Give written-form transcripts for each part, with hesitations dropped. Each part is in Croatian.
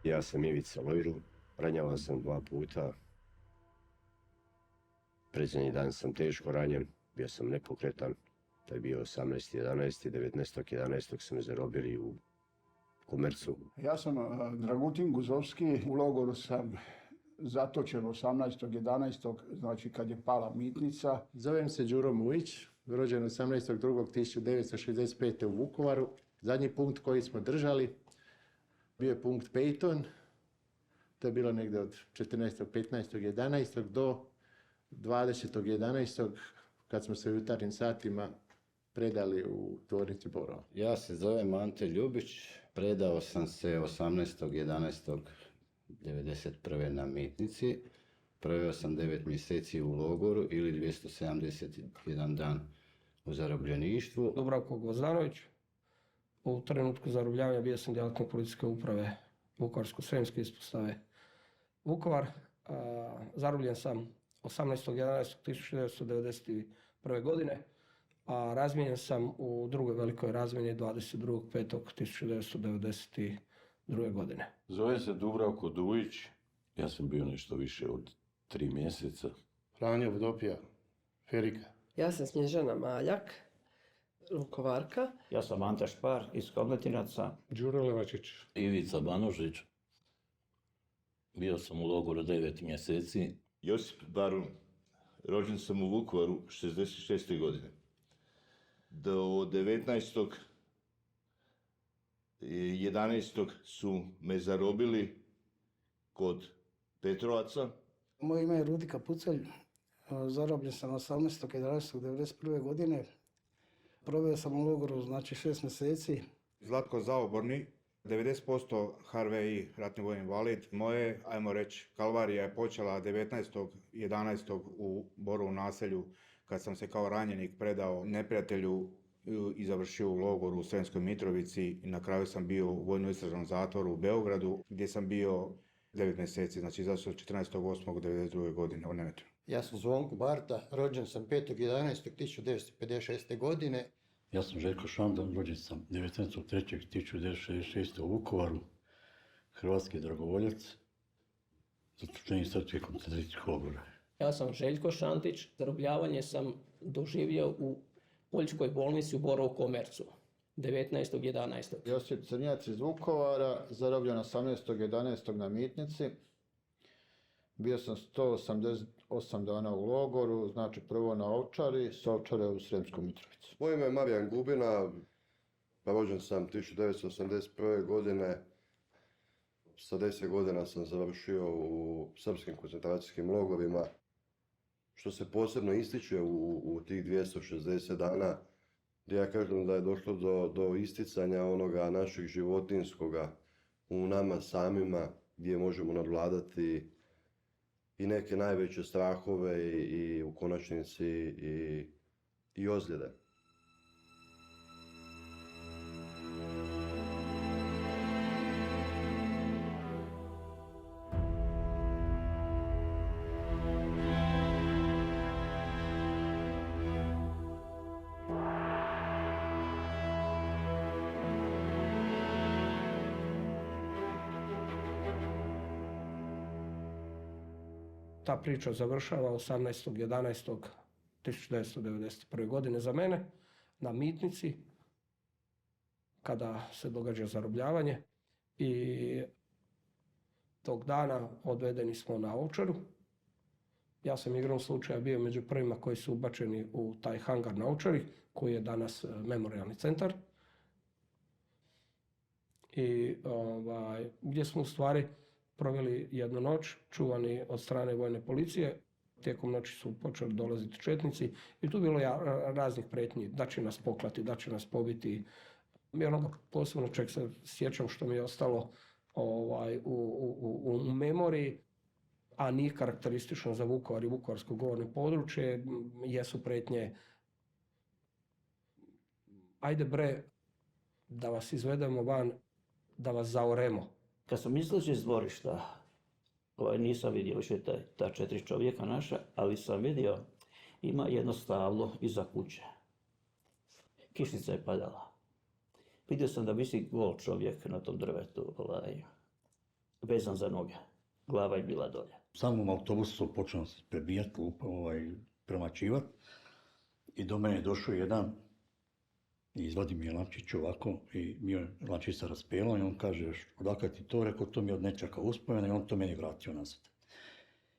Ja sam Ivica Lojru, ranjavan sam 2 puta. Predzadnji dan sam teško ranjen, bio sam nepokretan. To je bio 18.11. 19.11. su me zarobili u Komercu. Ja sam Dragutin Guzovski, u logoru sam zatočen 18.11. znači kad je pala mitnica. Zovem se Đuro Mujić, rođen 18.2.1965. u Vukovaru. Zadnji punkt koji smo držali bio je punkt Peyton. To je bilo negdje od 14.15.11. do 20.11. kad smo se u jutarnjim satima predali u tvornici Borovo. Ja se zovem Ante Ljubić, predao sam se 18.11.1991. na mitnici. Proveo sam 9 mjeseci u logoru ili 271 dan u zarobljeništvu. Dubravko Gvozdanović, u trenutku zarobljavanja bio sam djelatnik policijske uprave Vukovarsko-srijemske ispostave Vukovar. Zarobljen sam 18.11.1991. godine, a razmijenjen sam u drugoj velikoj razmjeni 22.5.1992. godine. Zove se Dubravko Dujić, ja sam bio nešto više od 3 mjeseca. Franjo Vodopija, Ferika. Ja sam Snježana Maljak, Vukovarka. Ja sam Ante Špar iz Komletinaca. Đuro Levačić. Ivica Banožić, bio sam u logoru 9 mjeseci. Josip Barun, rođen sam u Vukovaru 66. godine. Do 19.11. su me zarobili kod Petrovaca. Moje ime je Rudika Pucelj, zarobljen sam 18.11.1991. godine. Proveo sam u logoru, znači 6 mjeseci. Zlatko Zaoborni, 90% HRVI, ratni vojni invalid. Moje, ajmo reći, kalvarija je počela 19.11. u Borovu naselju, kad sam se kao ranjenik predao neprijatelju i završio u logoru u Sremskoj Mitrovici i na kraju sam bio u vojno-istražnom zatvoru u Beogradu, gdje sam bio 9 mjeseci, znači izašao 14.8.1992. godine u Nemetru. Ja sam Zvonko Barta, rođen sam 5.11.1956. godine. Ja sam Željko Šandan, rođen sam 19.3.1966. u Vukovaru, hrvatski dragovoljac, zatočenik srpskih koncentracijskih logora. Ja sam Željko Šantić, zarobljavanje sam doživio u Poljskoj bolnici u Borovu Komercu, 19.11. Josip Crnjac iz Vukovara, zarobljen 18.11. na mitnici. Bio sam 188 dana u logoru, znači prvo na Ovčari, s Ovčare u Sremsku Mitrovicu. Moje ime je Marijan Gubina, rođen sam 1981. godine. Sa 10 godina sam završio u srpskim koncentracijskim logorima. Što se posebno ističe u tih 260 dana, gdje ja kažem da je došlo do isticanja onoga našeg životinskoga u nama samima, gdje možemo nadvladati i neke najveće strahove i u konačnici i ozljede. Ta priča završava 18.11.1991. godine za mene na mitnici, kada se događa zarobljavanje, i tog dana odvedeni smo na Ovčaru. Ja sam igrom slučaja bio među prvima koji su ubačeni u taj hangar na Ovčari, koji je danas memorijalni centar. I gdje smo u stvari proveli jednu noć, čuvani od strane vojne policije. Tijekom noći su počeli dolaziti četnici i tu bilo raznih prijetnji, da će nas poklati, da će nas pobiti. I onoga posebno čeg se sjećam što mi je ostalo u memoriji, a nije karakteristično za Vukovar i vukovarsko govorno područje, jesu prijetnje: ajde bre, da vas izvedemo van, da vas zaoremo. Kad sam izlazio iz dvorišta, nisam vidio više ta 4 čovjeka naša, ali sam vidio, ima jedno stablo iza kuće. Kišnica je padala. Vidio sam da visi gol čovjek na tom drvetu. vezan za noge. Glava je bila dolje. U samom autobusu počeo se prebijati, premačivati i do mene je došao jedan i izvadi mi je lančić ovako i mi je lančić se raspelo i on kaže odakle ti to, rekao to mi je od nečaka uspomena i on to meni vratio nazad.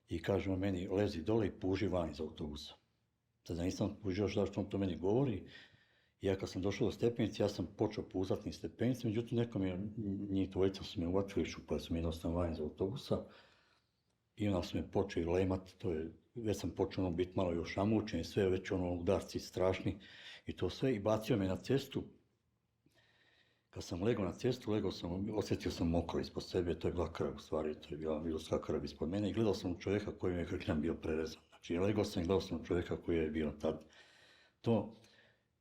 I kaže on meni lezi dole i puži van iz autobusa. Tada nisam pužio zašto on to meni govori. I ja kad sam došao do stepenice, ja sam počeo puzati niz stepenice, međutim neko mi je, njih dvojica su me uvatili, šupali su me jednostavno van iz autobusa. I onda su me počeli lemat, to je, već sam počeo biti malo još amučen i sve, već udarci strašni i to sve. I bacio me na cestu. Kad sam legao na cestu, osjetio sam mokro ispod sebe, to je bila krv u stvari, to je bila ljudska krv ispod mene i gledao sam čovjeka koji mi je krkljan bio prerezan. Znači legao sam i gledao sam čovjeka koji je bio tad to.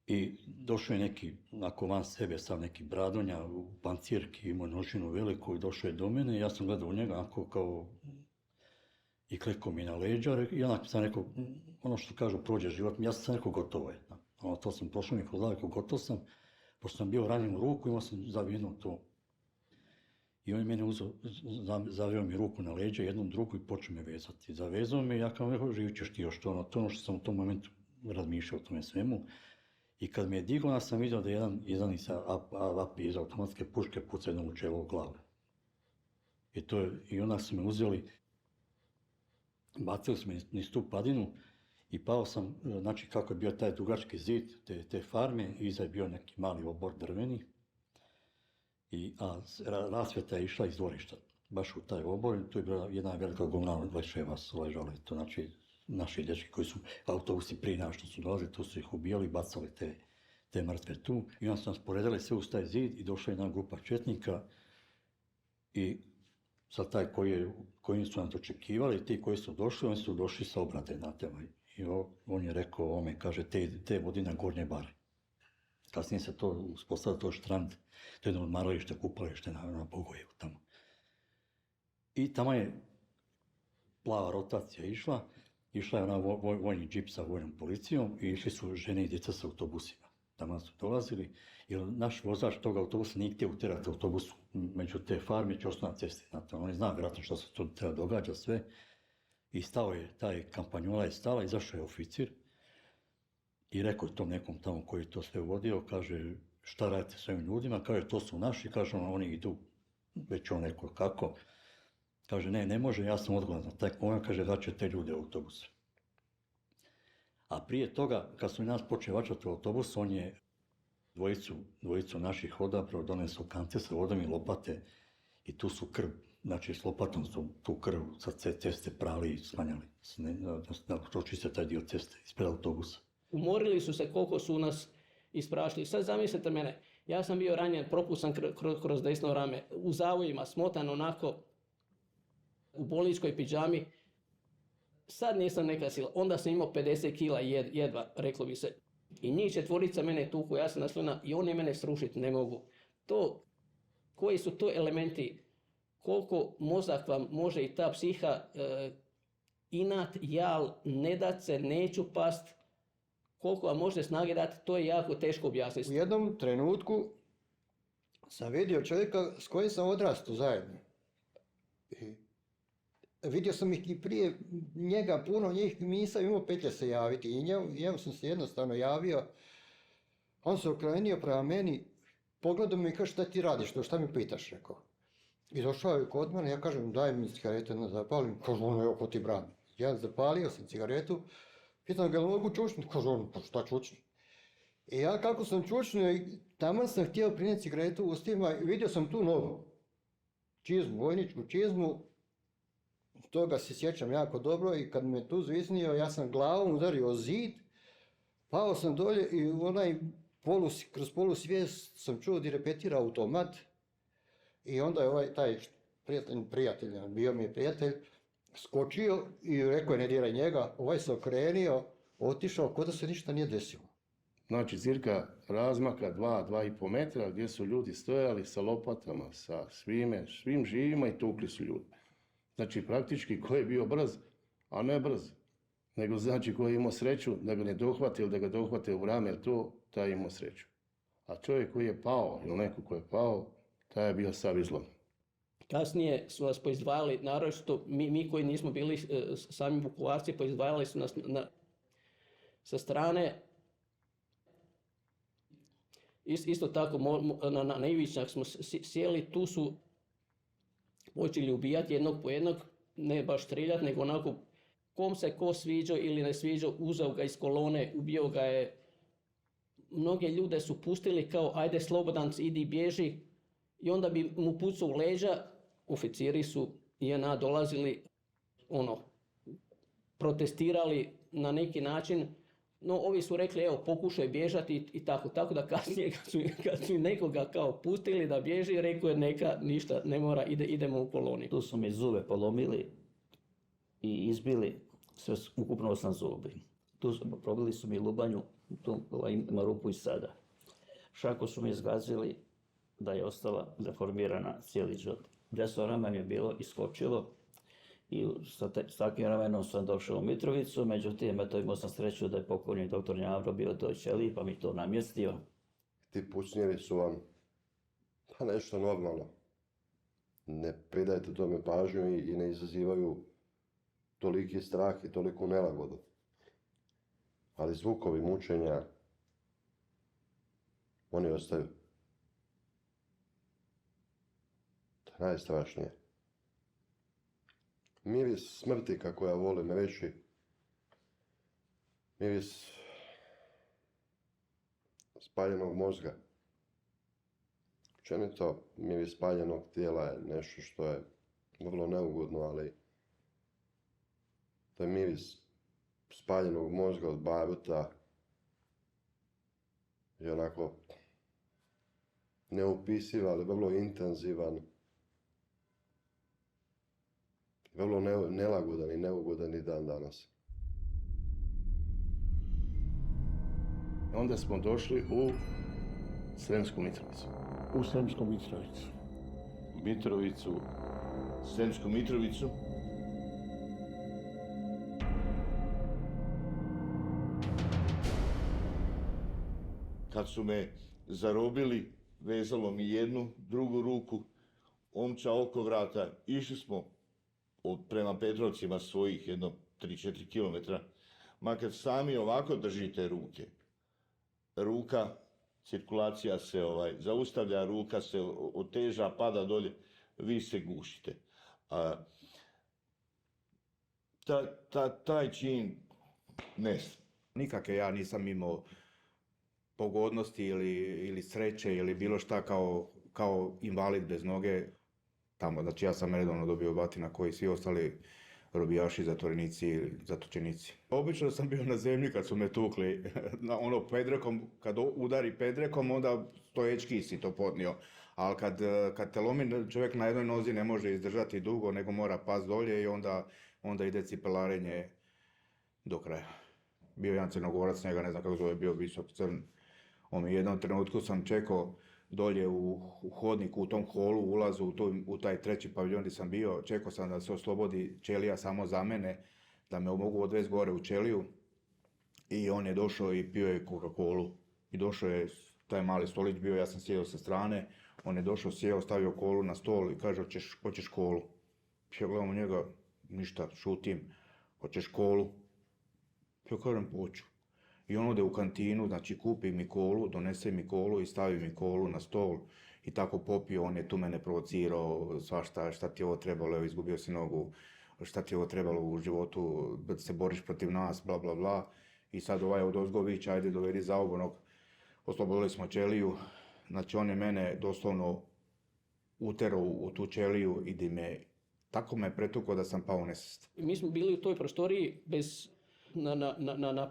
I došao je neki, onako van sebe, sam neki bradonja u pancirki, imao nožinu veliku i došao je do mene i ja sam gledao u njega, onako kao i klekao mi na leđa i onak sam rekao, ono što kažu prođe život, ja sam rekao gotovo je. To sam prošao mi kroz glavu, rekao gotov sam, pošto sam bio ranjen u ruku, imao sam zavijenuo to. I on je mene zavio mi ruku na leđa, jednom drugu i počeo me vezati. Zavezao me i ja kao rekao, živit ćeš ti još to, to ono što sam u tom momentu razmišljao o tome svemu. I kad me je digao, ja sam vidio da jedan iz automatske puške puca jednom u čelo glave. I onda su me uzeli, bacili su me niz tu padinu i pao sam, znači kako je bio taj dugački zid te farme, iza je bio neki mali obor drveni, a rasvjeta je išla iz dvorišta, baš u taj obor, tu je bila jedna velika gomna leševa su ležale, to znači naši dječki koji su autobusi prije nego što su dolazili, tu su ih ubijali, bacali te mrtve tu. I onda su nas poredali sve uz taj zid i došla jedna grupa četnika i sad taj koji su nas očekivali, ti koji su došli, oni su došli sa obrade na tema. I on je rekao ovome, kaže, te vodi na Gornje bare. Kasnije se to uspostavilo, to štrand, to je jedno odmaralište, kupalište na Bogojevu tamo. I tamo je plava rotacija išla je ona vojni džip sa vojnom policijom i išli su žene i djeca sa autobusima. Tamo su dolazili, jer naš vozač tog autobusa nije htio utjerati autobus među te farme, će ostao na cesti. On je zna vjerojatno što se to treba događa sve. I stao je, taj kampanjola je stala, izašao je oficir i rekao je tom nekom tamo koji je to sve vodio, kaže, šta radite s ovim ljudima, kaže, to su naši, kaže, oni idu, već on rekao kako. Kaže, ne može, ja sam odgovoran za taj konvoj, kaže, daće te ljude u autobus. A prije toga, kad su nas počeli vačati u autobus, on je dvojicu naših odabrao, donesao kante sa vodom i lopate i tu su krv, znači s lopatom su tu krv sa ceste prali i slanjali, da očiste taj dio ceste ispred autobusa. Umorili su se koliko su nas isprašili. Sad zamislite mene, ja sam bio ranjen, propusan kroz desno rame, u zavojima, smotan onako, u bolničkoj pidžami. Sad nisam neka sila, onda sam imao 50 kila jedva, reklo bi se. I njih četvorica mene tuku, ja sam naslona i oni mene srušiti ne mogu. Koji su to elementi, koliko mozak vam može i ta psiha, inat, jal, ne dat se, neću past, koliko vam može snage dati, to je jako teško objasniti. U jednom trenutku sam vidio čovjeka s kojim sam odrastao zajedno. Vidio sam ih i prije njega, puno njih nisam imao petlje se javiti i njemu sam se jednostavno javio. On se okrenuo prema meni, pogledao me i kaže, šta ti radiš, šta mi pitaš, rekao. I došao je kod mene, ja kažem, daj mi cigaretu, da zapalim, kaže ono, evo ko ti brani. Ja zapalio sam cigaretu, pitam ga, mogu čučnuti, kaže on, pa šta čučni. I ja kako sam čučnuo, tamo sam htio prinijeti cigaretu u ustima i vidio sam tu nogu, čizmu, vojničku čizmu. Toga se sjećam jako dobro i kad me tu zviznio, ja sam glavom udario o zid, pao sam dolje i kroz polusvijest sam čuo da repetira automat i onda je taj prijatelj, bio mi je prijatelj, skočio i rekao je ne diraj njega, se okrenio, otišao, kao da se ništa nije desilo. Znači cirka razmaka 2,5 metra gdje su ljudi stojali sa lopatama, sa svim živima i tukli su ljudi. Znači praktički ko je bio brz, a ne brz, nego znači ko je imao sreću da ga ne dohvate ili da ga dohvate u rame, taj je imao sreću. A čovjek koji je pao ili neko ko je pao, taj je bio sav izlom. Kasnije su nas poizdvajali, naročito mi koji nismo bili sami Vukovarci, poizdvajali su nas sa strane. Isto tako na Ivičnjak smo sjeli, tu su počeli ubijati jednog po jednog, ne baš striljati, nego onako kom se ko sviđao ili ne sviđao, uzeo ga iz kolone, ubio ga je. Mnoge ljude su pustili kao ajde slobodan, idi bježi, i onda bi mu pucao u leđa. Oficiri su JNA dolazili, protestirali na neki način, no ovi su rekli evo pokušaj bježati i tako. Tako da kasnije kad su nekoga kao pustili da bježi, rekao je neka, ništa ne mora, idemo u koloni. Tu su mi zube polomili i izbili, sve ukupno 8 zubi. Probili su mi lubanju, tu ima rupu i sada. Šaku su mi izgazili da je ostala deformirana cijeli život. Desno rame mi je bilo iskočilo i s takvim ramenom sam došao u Mitrovicu, međutim, imao sam sreću da je pokojni doktor Njavro bio u toj ćeliji pa mi to namjestio. Ti pucnjevi su vam pa nešto normalno. Ne pridajte tome pažnju i ne izazivaju toliki strah i toliku nelagodu. Ali zvukovi mučenja, oni ostaju. To je najstrašnije. Miris smrti, kako ja volim reći, miris spaljenog mozga. Općenito, miris spaljenog tijela je nešto što je vrlo neugodno, ali to je miris spaljenog mozga od baruta i onako neopisiv, ali vrlo intenzivan, vrlo nelagodan i neugodan i dan danas. Onda smo došli u Sremsku Mitrovicu. U Sremsku Mitrovicu. Mitrovicu, Sremsku Mitrovicu. Kad su me zarobili, vezalo mi jednu, drugu ruku, omča oko vrata, išli smo prema Petrovcima svojih jedno 3-4 km. Ma kad sami ovako držite ruke, ruka, cirkulacija se zaustavlja, ruka se oteža, pada dolje, vi se gušite. Taj čin ne. Nikakve ja nisam imao pogodnosti ili sreće ili bilo šta kao invalid bez noge tamo. Znači ja sam redovno dobio batina koji svi ostali robijaši, zatvorenici, zatočenici. Obično sam bio na zemlji kad su me tukli, pedrekom, kad udari pedrekom, onda stoječki si to podnio. Ali kad te lomi čovjek na jednoj nozi ne može izdržati dugo, nego mora past dolje i onda ide cipelarenje do kraja. Bio jedan Crnogorac, njega ne znam kako zove, bio visok crn. On mi jednom trenutku sam čekao dolje u hodniku, u tom holu, ulazu u taj treći paviljon gdje sam bio. Čekao sam da se oslobodi ćelija samo za mene, da me mogu odvesti gore u ćeliju. I on je došao i pio je Coca-Colu. I došao je, taj mali stolić bio, ja sam sjedao sa strane. On je došao, sjeo, stavio kolu na stol i kaže, hoćeš kolu? Ja gledam u njega, ništa, šutim. Hoćeš kolu? Ja kažem, hoću. I on ode u kantinu, znači kupi mi kolu, donese mi kolu i stavi mi kolu na stol. I tako popio, on je tu mene provocirao, svašta, šta ti je ovo trebalo, evo izgubio si nogu, šta ti je ovo trebalo u životu, da se boriš protiv nas, bla bla bla. I sad odozgo viče, ajde dovedi zaobonog, oslobodili smo ćeliju. Znači on je mene doslovno uterao u tu ćeliju i tako me pretukao da sam pao u nesvijest. Mi smo bili u toj prostoriji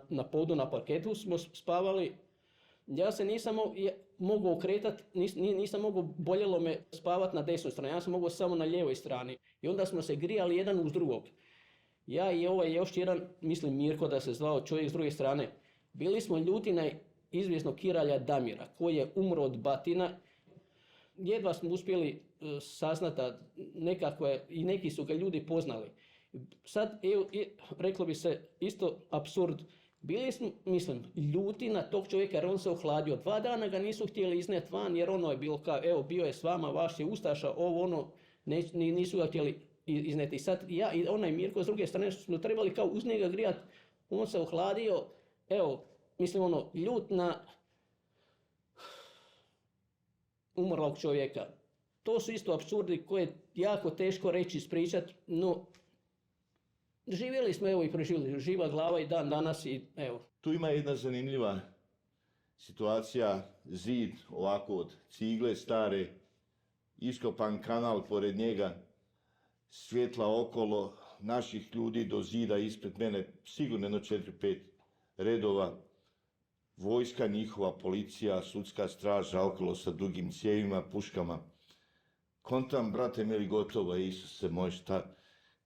na podu, na parketu smo spavali. Ja se nisam mogao okretati, nisam mogao, boljelo me spavati na desnoj strani, ja sam mogao samo na lijevoj strani. I onda smo se grijali jedan uz drugog. Ja i još jedan, mislim Mirko da se zvao čovjek s druge strane, bili smo ljuti na izvjesnog kiralja Damira, koji je umro od batina. Jedva smo uspjeli saznati nekakve, i neki su ga ljudi poznali. Sad, reklo bi se isto apsurd, bili smo, mislim, ljuti na tog čovjeka jer on se ohladio. 2 dana ga nisu htjeli iznijeti van jer ono je bilo kao, evo bio je s vama, vaš je ustaša, ovo ono, nisu ga htjeli izneti. I sad ja i onaj Mirko s druge strane smo trebali kao uz njega grijat, on se ohladio, evo, mislim ono, ljut na umrlog čovjeka. To su isto apsurdi koje je jako teško reći, ispričati, no živjeli smo, evo i preživjeli, živa glava i dan danas i evo. Tu ima jedna zanimljiva situacija, zid ovako od cigle stare, iskopan kanal pored njega, svjetla okolo, naših ljudi do zida ispred mene, sigurno jedno 4-5 redova, vojska njihova, policija, sudska straža okolo sa dugim cijevima, puškama. Kontam, brate mili, gotovo je, Isuse moj, šta,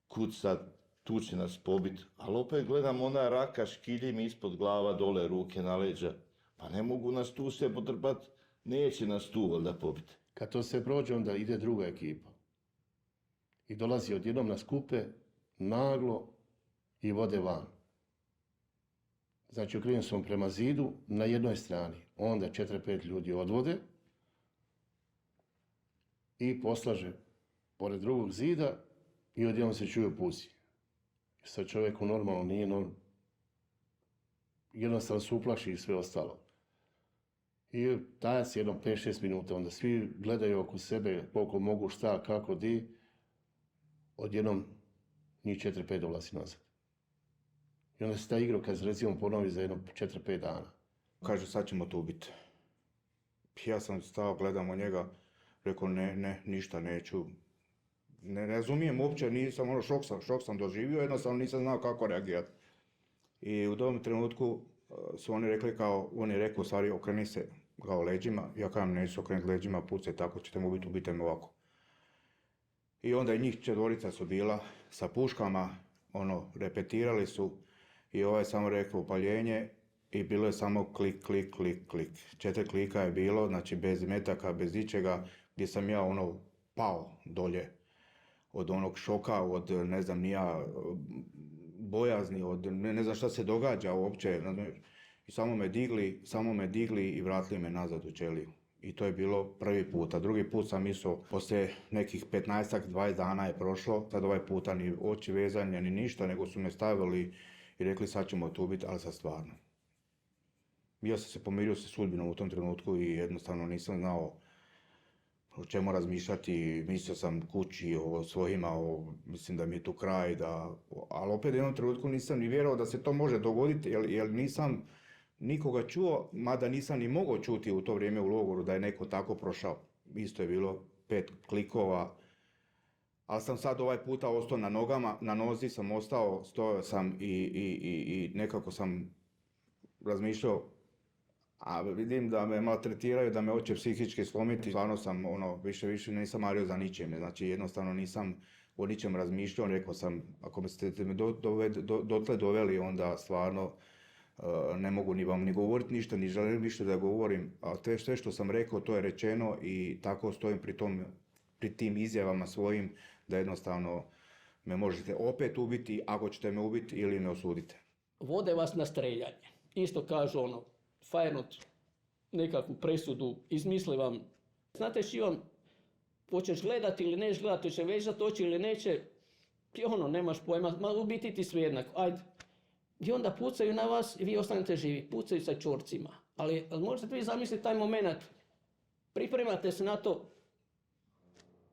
kud sad, tu će nas pobit. Ali opet gledam ona raka, škilji mi ispod glava, dole ruke na leđa. Pa ne mogu nas tu se podrbat, neće nas tu valjda pobiti. Kad to se prođe, onda ide druga ekipa. I dolazi odjednom na skupe, naglo i vode van. Znači, okrenuli smo prema zidu na jednoj strani. Onda 4-5 ljudi odvode i poslaže pored drugog zida i odjednom se čuju puci. Sad čovjeku normalno nije normalno. Jednostavno se uplaši i sve ostalo. I tajac jedno 5-6 minuta, onda svi gledaju oko sebe koliko mogu, šta, kako, di. Odjednom njih 4-5 dolazi nazad. I onda se ta igrokaz recimo ponovi za jedno 4-5 dana. Kaže, sad ćemo tu biti. Ja sam stao, gledam u njega, rekao ne, ništa neću. Ne razumijem uopće, nisam ono, šok sam doživio, jednostavno nisam znao kako reagirati. I u tom trenutku su oni rekli kao, on je rekao, stvari, okreni se kao leđima, ja kažem, neću se okrenuti leđima, pucaj, tako ćete mu biti, ubite me ovako. I onda i njih 4 su bila sa puškama, ono, repetirali su i ovaj samo rekao upaljenje i bilo je samo klik, klik, klik, klik. 4 klika je bilo, znači bez metaka, bez ičega, gdje sam ja ono pao dolje od onog šoka, od ne znam nija bojazni, od ne znam šta se događa uopće. I samo me digli i vratili me nazad u ćeliju. I to je bilo prvi put. A drugi put sam mislio, poslije nekih 15-20 dana je prošlo, sad ovaj puta ni oči vezanja ni ništa, nego su me stavili i rekli sad ćemo tu biti, ali sad stvarno. Ja sam se pomirio sa sudbinom u tom trenutku i jednostavno nisam znao o čemu razmišljati. Mislio sam kući, o svojima, mislim da mi je tu kraj, ali opet u jednom trenutku nisam ni vjerovao da se to može dogoditi, jer nisam nikoga čuo, mada nisam ni mogao čuti u to vrijeme u logoru da je neko tako prošao. Isto je bilo 5 klikova, ali sam sad ovaj puta ostao na nogama, na nozi sam ostao, stojao sam i nekako sam razmišljao, a vidim da me maltretiraju, da me hoće psihički slomiti. Stvarno sam, više nisam mario za ničim, znači jednostavno nisam o ničem razmišljao, rekao sam, ako ste me dotle doveli, onda stvarno ne mogu ni vam ni govoriti ništa, ni želim ništa da govorim, a sve što sam rekao, to je rečeno i tako stojim pri tim izjavama svojim, da jednostavno me možete opet ubiti, ako ćete me ubiti ili me osudite. Vode vas na streljanje. Isto kažu Fajnot, nekakvu presudu, izmisli vam. Znate što vam, hoćeš gledati ili neš gledati, hoćeš vezati oči ili neće, i nemaš pojma, u biti ti sve jednako, ajde. I onda pucaju na vas i vi ostanete živi, pucaju sa čorcima. Ali možete vi zamisliti taj moment, pripremate se na to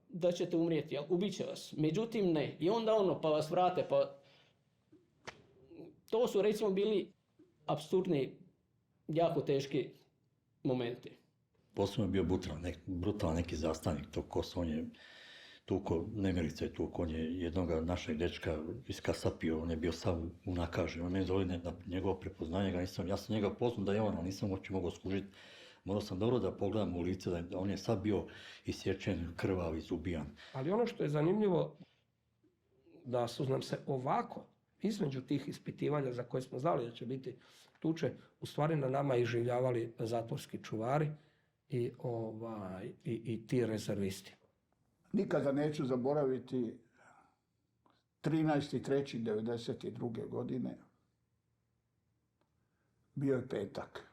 da ćete umrijeti, ali ubit će vas. Međutim ne. I onda pa vas vrate, pa to su recimo bili apsurdni, jako teški momenti. Posebno je bio brutalan neki zastavnik tog kosa, on je tuko, nemirica je tuko, on je jednog našeg dečka iskasapio, on je bio sav unakažen, on me zove na njegovo prepoznanje, ja sam njega poznao da je on, ali nisam uopće mogao skužiti. Morao sam dobro da pogledam u lice, da on je sad bio isječen, krvav, izubijan. Ali ono što je zanimljivo, da su nam se ovako, između tih ispitivanja za koje smo znali da će biti tuče, u stvari na nama iživljavali zatvorski čuvari i ti rezervisti. Nikada neću zaboraviti 13.3.1992. godine. Bio je petak.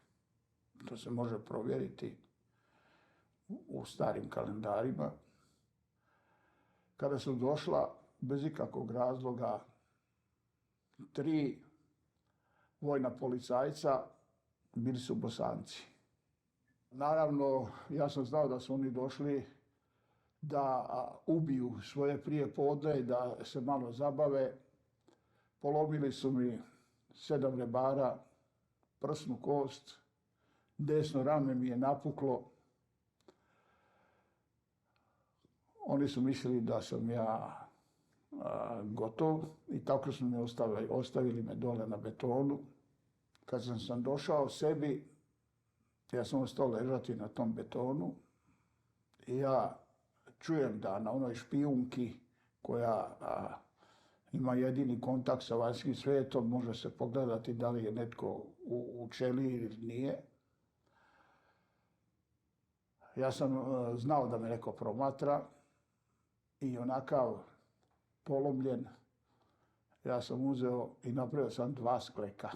To se može provjeriti u starim kalendarima. kada su došla bez ikakvog razloga 3 vojna policajca, bili su Bosanci. Naravno, ja sam znao da su oni došli da ubiju svoje prijepodne i da se malo zabave. Polomili su mi 7 rebara, prsnu kost, desno rame mi je napuklo. Oni su mislili da sam ja gotov i tako su me ostavili me dole na betonu. Kad sam došao sebi, ja sam ostao ležati na tom betonu i ja čujem da na onoj špijunki koja ima jedini kontakt sa vanjskim svijetom, može se pogledati da li je netko u ćeliji ili nije. Ja sam znao da me neko promatra i onakav polomljen, ja sam uzeo i napravio sam 2 skleka.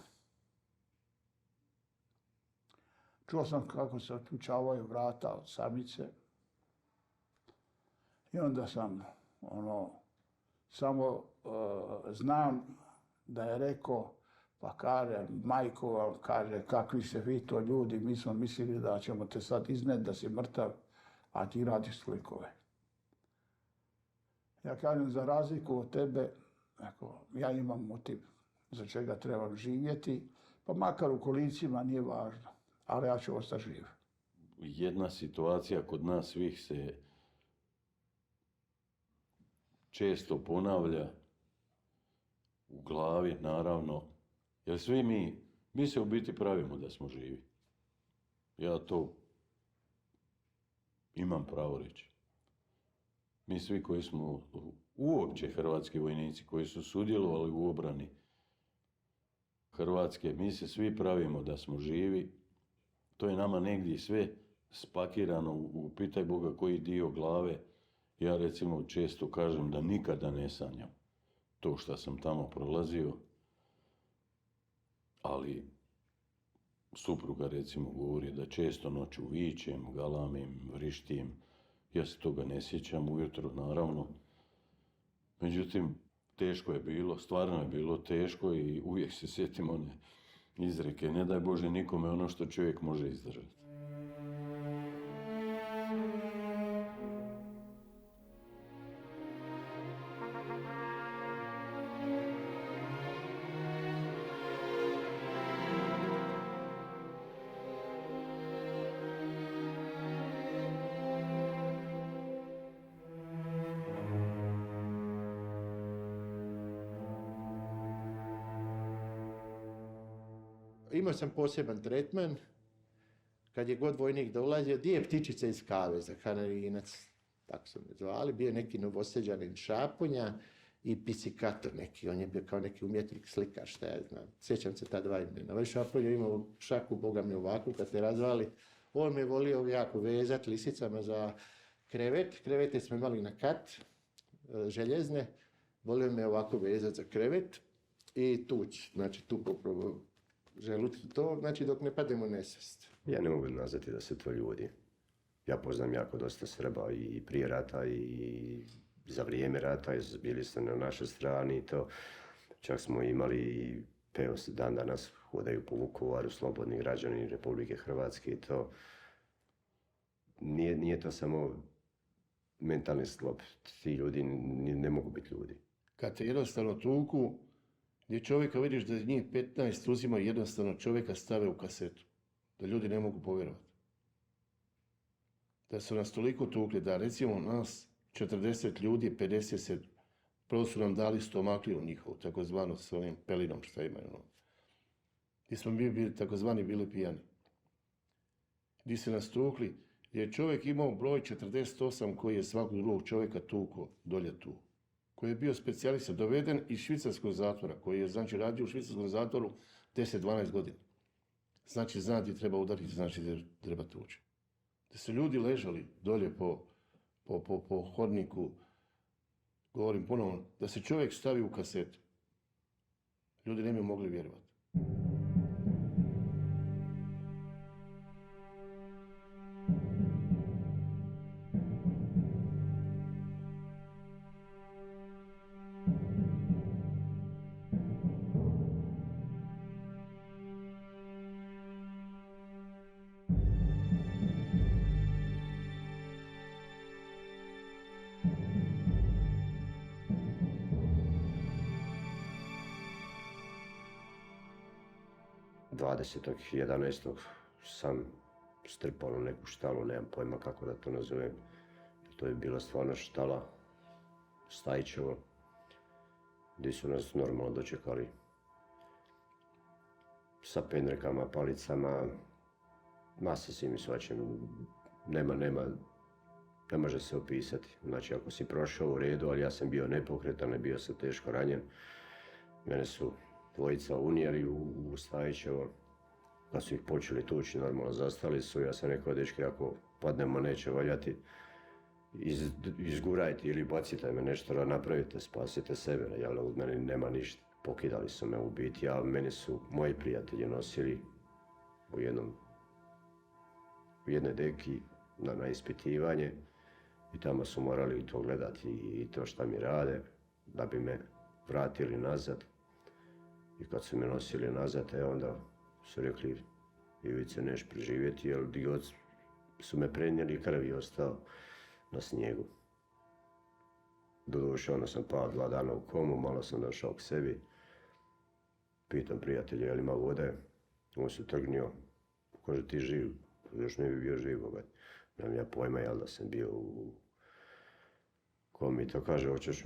Čuo sam kako se otključavaju vrata od samice i onda sam samo znam da je rekao, pa kaže, majko vam kaže, kakvi ste vi to ljudi, mi smo mislili da ćemo te sad iznet da si mrtav, a ti radiš slikove. Ja kažem, za razliku od tebe, ja imam motiv za čega trebam živjeti, pa makar u kolicima nije važno, ali ja ću ostati živ. Jedna situacija kod nas svih se često ponavlja u glavi, naravno, jer svi mi se u biti pravimo da smo živi. Ja to imam pravo reći. Mi svi koji smo uopće hrvatski vojnici, koji su sudjelovali u obrani Hrvatske, mi se svi pravimo da smo živi. To je nama negdje sve spakirano u pitaj Boga koji dio glave. Ja recimo često kažem da nikada ne sanjam to što sam tamo prolazio, ali supruga recimo govori da često noću vičem, galamim, vrištim. Ja se toga ne sjećam ujutro, naravno. Međutim, teško je bilo, stvarno je bilo teško i uvijek se sjetim one izreke. Ne daj Bože nikome ono što čovjek može izdržati. Imao sam poseban tretman, kad je god vojnik dolazio, di je ptičica iz kaveza, kanarinac, tako su me zvali, bio neki Novoseđanin Šapunja i pisikator neki, on je bio kao neki umjetnik, slikar, šta ja znam, sjećam se ta 2 imena. Ovaj Šapunja imao šaku, boga mi ovakvu, kad se razvali, on me volio jako vezat lisicama za krevet, krevete smo imali na kat, željezne, volio me ovako vezat za krevet i tuć, znači tu popravo želucu to, znači dok ne pademo u nesvijest. Ja ne mogu nazvati da su to ljudi. Ja poznam jako dosta Srba i prije rata i za vrijeme rata, bili ste na našoj strani i to. Čak smo imali, evo se dan danas hodaju po Vukovaru, slobodni građani Republike Hrvatske i to. Nije to samo mentalni sklop. Ti ljudi ne mogu biti ljudi. Kad te jednostavno tuku, gdje čovjeka vidiš da njih 15 uzima jednostavno čovjeka stave u kasetu. Da ljudi ne mogu povjerovati. Da su nas toliko tukli da recimo nas 40 ljudi, 50 se, prvo su nam dali stomakliju njihovu, takozvano s ovim pelinom šta imaju. Gdje smo bili takozvani bili pijani. Gdje se nas tukli, gdje je čovjek imao broj 48 koji je svakog drugog čovjeka tuko dolje tu. Koji je bio specijalista, doveden iz švicarskog zatvora, koji je znači radio u švicarskom zatvoru 10-12 godina. Znači zna gdje treba udariti, znači gdje treba tući. Da su ljudi ležali dolje po hodniku, govorim ponovno, da se čovjek stavi u kasetu. Ljudi ne bi mogli vjerovati. 20.11. sam strpao u neku štalu, nemam pojma kako da to nazovem. To je bila stvarno štala Stajićevo, gdje su nas normalno dočekali sa pendrekama, palicama, masa svim i svačim, ne može se opisati. Znači, ako si prošao u redu, ali ja sam bio nepokretan, ne bio sam teško ranjen. Mene su dvojica unijeli u Stajićevo. Kad su ih počeli tući, normalno zastali su. Ja sam rekao, dečki, ako padnemo neće valjati, izgurajte ili bacite me nešto da napravite, spasite sebe, jer od mene nema ništa. Pokidali su me u biti, a meni su moji prijatelji nosili u jednoj deki na ispitivanje i tamo su morali to gledati i to šta mi rade, da bi me vratili nazad. I kad su me nosili nazad, onda su rekli, Ivice, neš preživjeti, jer dio su me prenijeli i krvi ostao na snijegu. Doduše, onda sam pao 2 dana u komu, malo sam došao k sebi. Pitam prijatelja, je li ima vode? On se trgnio, kaže, ti živ? Još ne bi bio živ, bogat. Nemam ja pojma, jel da sam bio u komi. To kaže, hoćeš,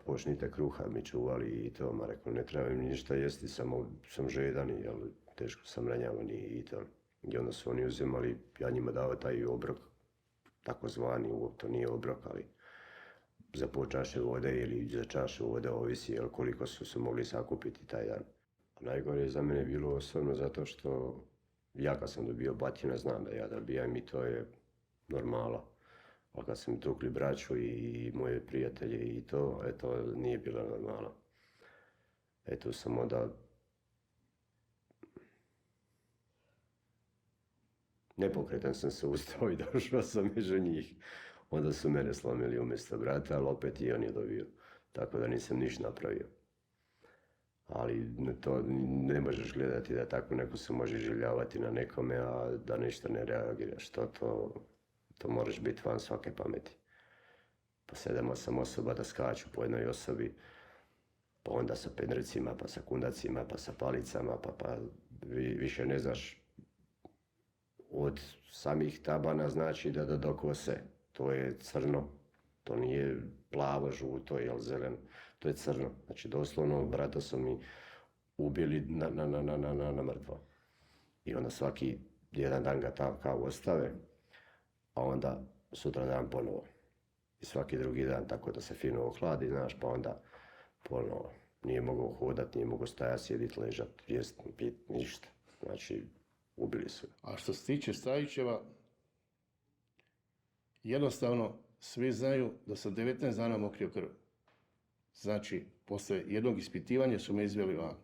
počnite kruha, mi čuvali i to. Ma rekao, ne treba mi ništa jesti, samo sam žedan i teško sam ranjavan i to. I onda su oni uzimali, ja njima dao taj obrok, takozvani, to nije obrok, ali za po čaše vode ili za čašu vode, ovisi koliko su se mogli sakupiti taj dan. A najgore je za mene bilo osobno zato što ja kad sam dobio batina, znam da ja dobijam i to je normala. A kad sam tukli braću i moje prijatelje i to, nije bila normala. Eto, sam onda nepokretan sam se ustao i došao sam među njih. Onda su mene slomili umjesto brata, ali opet i on je dobio. Tako da nisam ništa napravio. Ali to ne možeš gledati da tako neko se može življavati na nekome, a da ništa ne reagiraš. To moraš biti van svake pameti. Pa 7-8 osoba da skaču po jednoj osobi, pa onda sa pendrecima, pa sa kundacima, pa sa palicama, pa više ne znaš od samih tabana, znači da do kose. To je crno, to nije plavo, žuto ili zeleno, to je crno. Znači doslovno brata su mi ubili na mrtvo. I onda svaki jedan dan ga kao ostave, a onda sutra dan ponovo. I svaki drugi dan tako da se fino ohladi, znaš, pa onda ponovo. Nije mogao hodati, nije mogao stajati, sjediti, ležati, jest, pit, ništa. Znači, ubili su. A što se tiče Stajićeva, jednostavno svi znaju da sam 19 dana mokrio krv. Znači, posle jednog ispitivanja su me izveli van.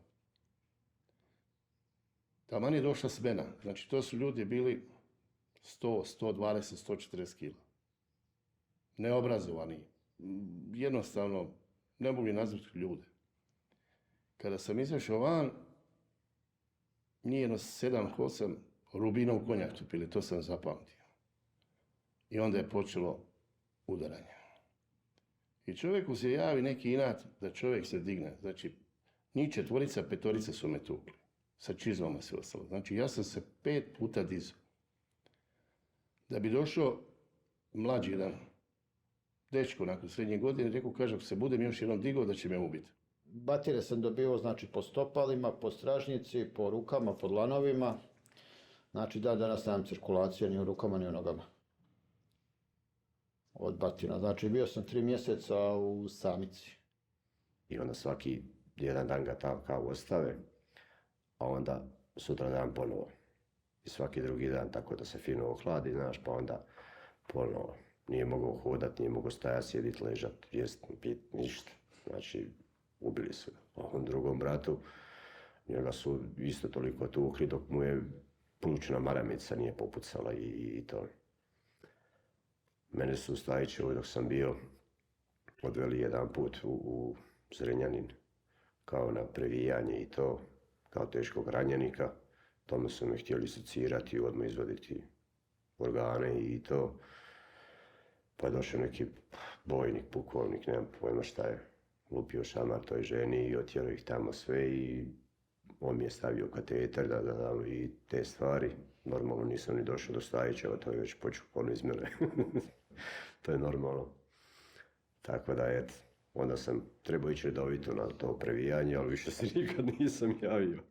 Taman je došla smena. Znači, to su ljudi bili 100, 120, 140 kila. Neobrazovani. Jednostavno, ne mogu nazvati ljude. Kada sam izašao van, nije jedno 7-8 rubinov konjak su pili, to sam zapamtio. I onda je počelo udaranje. I čovjeku se javi neki inat da čovjek se digne. Znači, njih 4, 5 su me tukli. Sa čizmama sve ostalo. Znači, ja sam se 5 puta dizao. Da bi došao mlađi jedan dečko nakon srednje godine, rekao, kaže, ako se budem još jednom digao, da će me ubiti. Batire sam dobio, znači, po stopalima, po stražnici, po rukama, po dlanovima. Znači, danas nemam cirkulacije ni u rukama, ni u nogama. Od batina. Znači, bio sam 3 mjeseca u samici. I onda svaki jedan dan ga kao ostave, a onda sutra dan ponovo. I svaki drugi dan tako da se fino ohladi, znaš, pa onda ponovo. Nije mogao hodati, nije mogao stajati, sjediti, ležati, jest, pit, ništa. Znači, ubili su ga. A on drugom bratu, njega su isto toliko tukli dok mu je plućna maramica nije popucala i to. Mene su u Stajićevu dok sam bio odveli jedan put u Zrenjanin kao na previjanje i to, kao teškog ranjenika. Tome su me htjeli secirati i odmah izvaditi organe i to. Pa je došao neki bojnik, pukovnik, nemam pojma šta je, lupio šamar toj ženi i otjerao ih tamo sve i on mi je stavio kateter i te stvari. Normalno nisam ni došao do Stajićeva, to je već počupano iz mene. To je normalno. Tako da, onda sam trebao ići redovito na to previjanje, ali više se nikad nisam javio.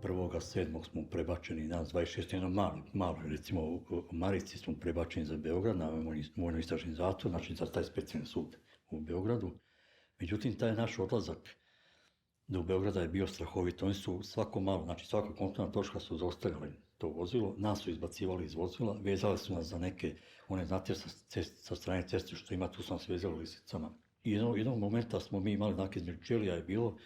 Prvoga 7. smo prebačeni, nas 26, jedno malo, recimo u Marici smo prebačeni za Beograd, na vojno istražni zatvor, znači za taj specijalni sud u Beogradu. Međutim, taj naš odlazak do Beograda je bio strahovit. Oni su svako malo, znači svaka kontrolna točka su zaustavljali to vozilo, nas su izbacivali iz vozila, vezali su nas za neke, one znate sa strane ceste što ima, tu su nas vezali lisicama. I jednog momenta smo mi imali, znači između ćelija je bilo,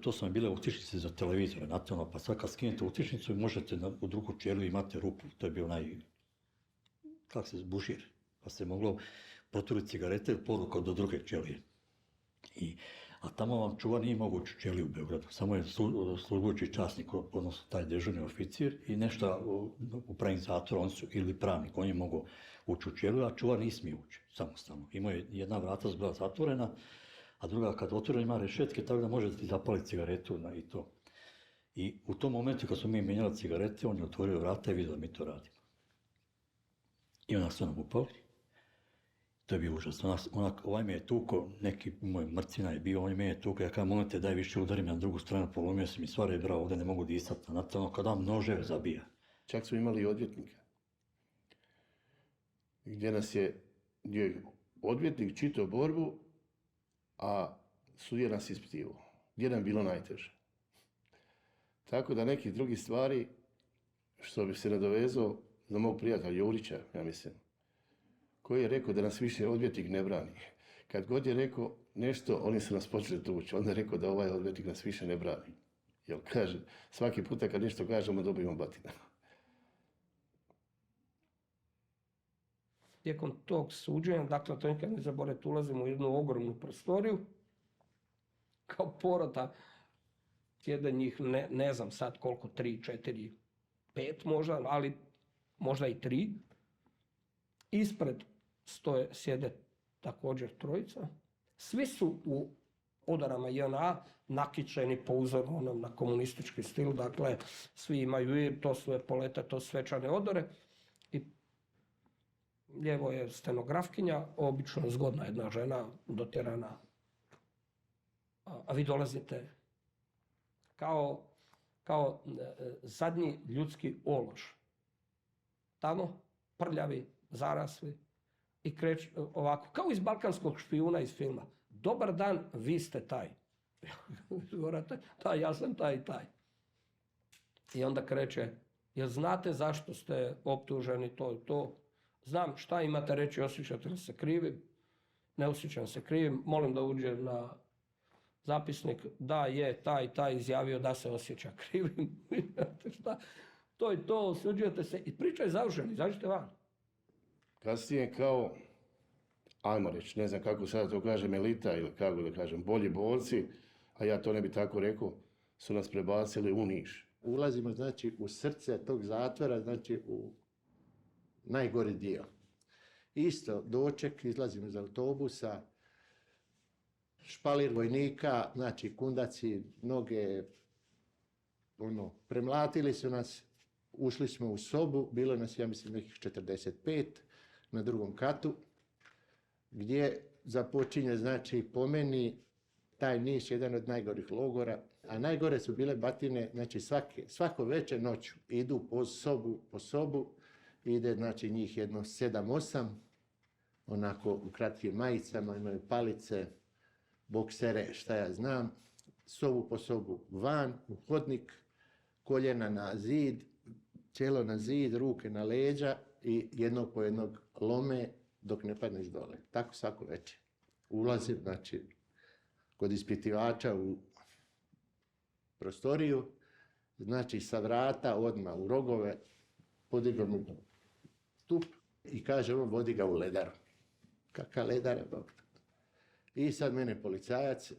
to su nam bile utičnice za televizore, znate ono, pa sad kad skinete utičnicu možete u drugu ćeliju imate rupu, to je bio bušir, pa se moglo proturiti cigarete ili poruka do druge ćelije. A tamo vam čuva nije moguće u ćeliju u Beogradu, samo je službujući časnik, odnosno taj dežurni oficir i nešto upravnik zatvora, oni su ili pravnik, on je mogao ući u ćeliju, a čuvar nije smije ući samostalno. Imao je jedna vrata bila zatvorena, a druga kad otvore ima rešetke, tako da možete zapaliti cigaretu i to. I u tom momentu kad smo mi mijenjali cigarete, on je otvorio vrata i vidio da mi to radimo. I onda su nam upali. To je bio užasno. Ovaj me je tuko, neki moj mrcina je bio, on me je tuko, ja kada molim te daj više udarim na drugu stranu, polomio sam mi sva rebra, ovdje ne mogu disati. Znate, ono kada noževe zabija. Čak smo imali i odvjetnika. Gdje je odvjetnik čitao borbu, a sudija nas ispitivao. Gdje nam bilo najteže. Tako da nekih drugih stvari, što bi se nadovezao za mog prijatelja Jurića, ja mislim, koji je rekao da nas više odvjetnik ne brani. Kad god je rekao nešto, oni su nas počeli tući. Onda je rekao da ovaj odvjetnik nas više ne brani. Jer kaže, svaki puta kad nešto kažemo, dobijemo batina. Tijekom tog suđenja, dakle, to nikad ne zaboravite, ulazimo u jednu ogromnu prostoriju, kao porota, sjede njih, ne znam sad koliko, 3, 4, 5 možda, ali možda i 3. Ispred sjede također trojica. Svi su u odarama JNA nakičeni po uzoru onom na komunistički stil, dakle, svi imaju, to su epolete, to su svečane odore. I lijevo je stenografkinja, obično zgodna jedna žena, dotjerana. A vi dolazite kao zadnji ljudski ološ. Tamo prljavi, zarasli i kreću ovako, kao iz balkanskog špijuna iz filma. Dobar dan, vi ste taj. Da, ja sam taj i taj. I onda kreće, jel znate zašto ste optuženi to i to? Znam šta imate reći, osjećate li se krivim? Ne osjećam se krivim, molim da uđe na zapisnik, da je taj izjavio da se osjeća krivim. Šta? To je to, osuđujete se i priča je završena, izađite van. Kasnije kao, ajmo reći, ne znam kako sada to kažem, elita ili kako da kažem, bolji borci, a ja to ne bi tako rekao, su nas prebacili u Niš. Ulazimo, znači, u srce tog zatvora, znači, u najgori dio. Isto, doček, izlazimo iz autobusa, špalir vojnika, znači, kundaci, noge, premlatili su nas, ušli smo u sobu, bilo nas, ja mislim, nekih 45 na drugom katu, gdje započinje, znači, po meni, taj Niš jedan od najgorih logora, a najgore su bile batine, znači svako večer noću idu po sobu, ide, znači, njih jedno 7-8, onako u kratkim majicama, imaju palice, boksere, šta ja znam, sobu po sobu van, u hodnik, koljena na zid, čelo na zid, ruke na leđa i jednog po jednog lome dok ne padneš dole. Tako svako večer. Ulazim, znači, kod ispitivača prostoriju, znači sa vrata odmah u rogove, podigao mi stup i kaže on vodi ga u ledaru. Kaka ledara? I sad mene policajac,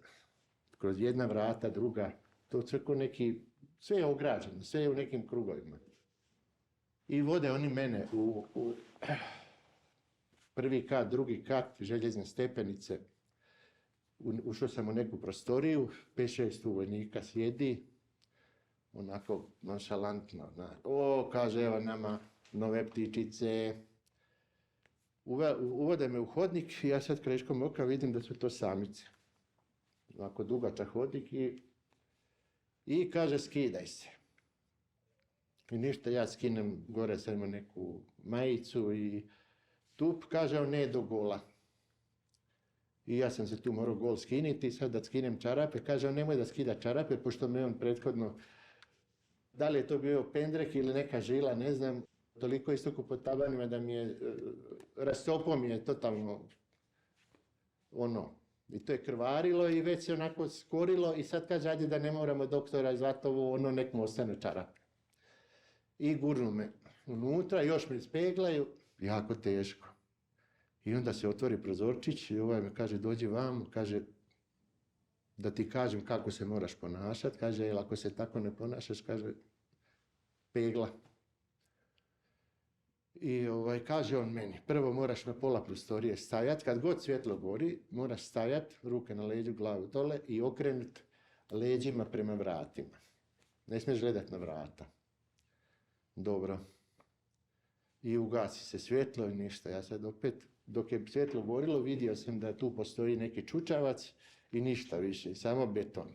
kroz jedna vrata, druga, to sve ko neki, sve je ograđeno, sve je u nekim krugovima. I vode oni mene u prvi kat, drugi kat, željezne stepenice. Ušao sam u neku prostoriju, 5-6 vojnika sjedi, onako nonšalantno. Kaže, evo nama nove ptičice. Uvode me u hodnik i ja sad kreškom oka vidim da su to samice. Ovako dugačak hodnik i kaže skidaj se. I ništa, ja skinem, gore sam imao neku majicu i tup, kaže on ne do gola. I ja sam se tu morao gol skiniti, sad da skinem čarape, kaže on nemoj da skida čarape, pošto me on prethodno, da li je to bio pendrek ili neka žila, ne znam, toliko istuku pod tabanima da mi je, rastopao mi je totalno i to je krvarilo i već se onako skorilo i sad kaže ajde da ne moramo doktora zvati ovo, nek mu ostane čarape. I gurnu me unutra, još me ispeglaju, jako teško. I onda se otvori prozorčić i ovaj me kaže dođi vam, kaže da ti kažem kako se moraš ponašati, kaže jer ako se tako ne ponašaš, kaže pegla. I kaže on meni, prvo moraš na pola prostorije stajat, kad god svjetlo gori, moraš stajat, ruke na leđu, glavu dole i okrenut leđima prema vratima. Ne smiješ gledat na vrata. Dobro. I ugasi se svjetlo i ništa. Ja sad opet, dok je svjetlo gorilo, vidio sam da tu postoji neki čučavac i ništa više, samo beton.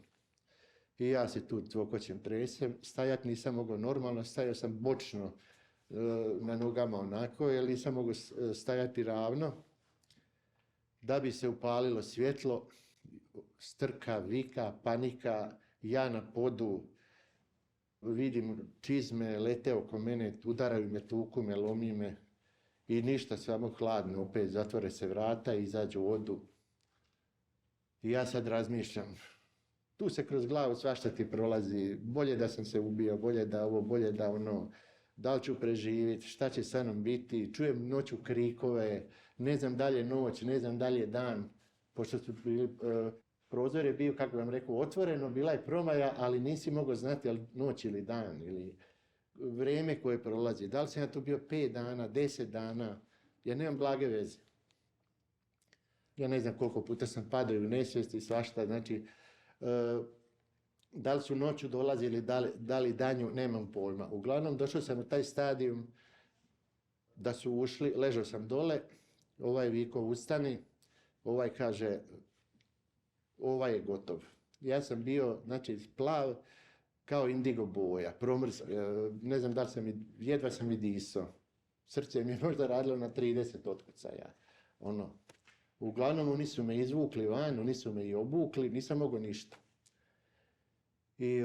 I ja se tu cvokoćem tresem, stajat nisam mogao normalno, stajao sam bočno na nogama onako, jer nisam mogao stajati ravno. Da bi se upalilo svjetlo, strka, vika, panika, ja na podu, vidim čizme lete oko mene, udaraju me, tuku me, lomi me i ništa, samo hladno, opet zatvore se vrata i izađu u vodu. I ja sad razmišljam, tu se kroz glavu svašta ti prolazi, bolje da sam se ubio, bolje da ovo, bolje da ono, da li ću preživjeti, šta će sa mnom biti, čujem noću krikove, ne znam da li je noć, ne znam da li je dan, pošto su bili, prozor je bio, kako vam rekao, otvoreno, bila je promaja, ali nisi mogao znati ali noć ili dan, ili vrijeme koje prolazi. Da li sam ja tu bio 5 dana, 10 dana, ja nemam blage veze. Ja ne znam koliko puta sam padao u nesvijesti i svašta, znači, da li su noću dolazili, da li danju, nemam pojma. Uglavnom, došao sam u taj stadijum da su ušli, ležao sam dole, ovaj vikao ustani, ovaj kaže, ovaj je gotov. Ja sam bio, znači, plav kao indigo boja, promrzao. Ne znam da li sam, jedva sam i disao. Srce mi je možda radilo na 30 otkucaja. Uglavnom, oni su me izvukli van, oni su me i obukli, nisam mogao ništa. I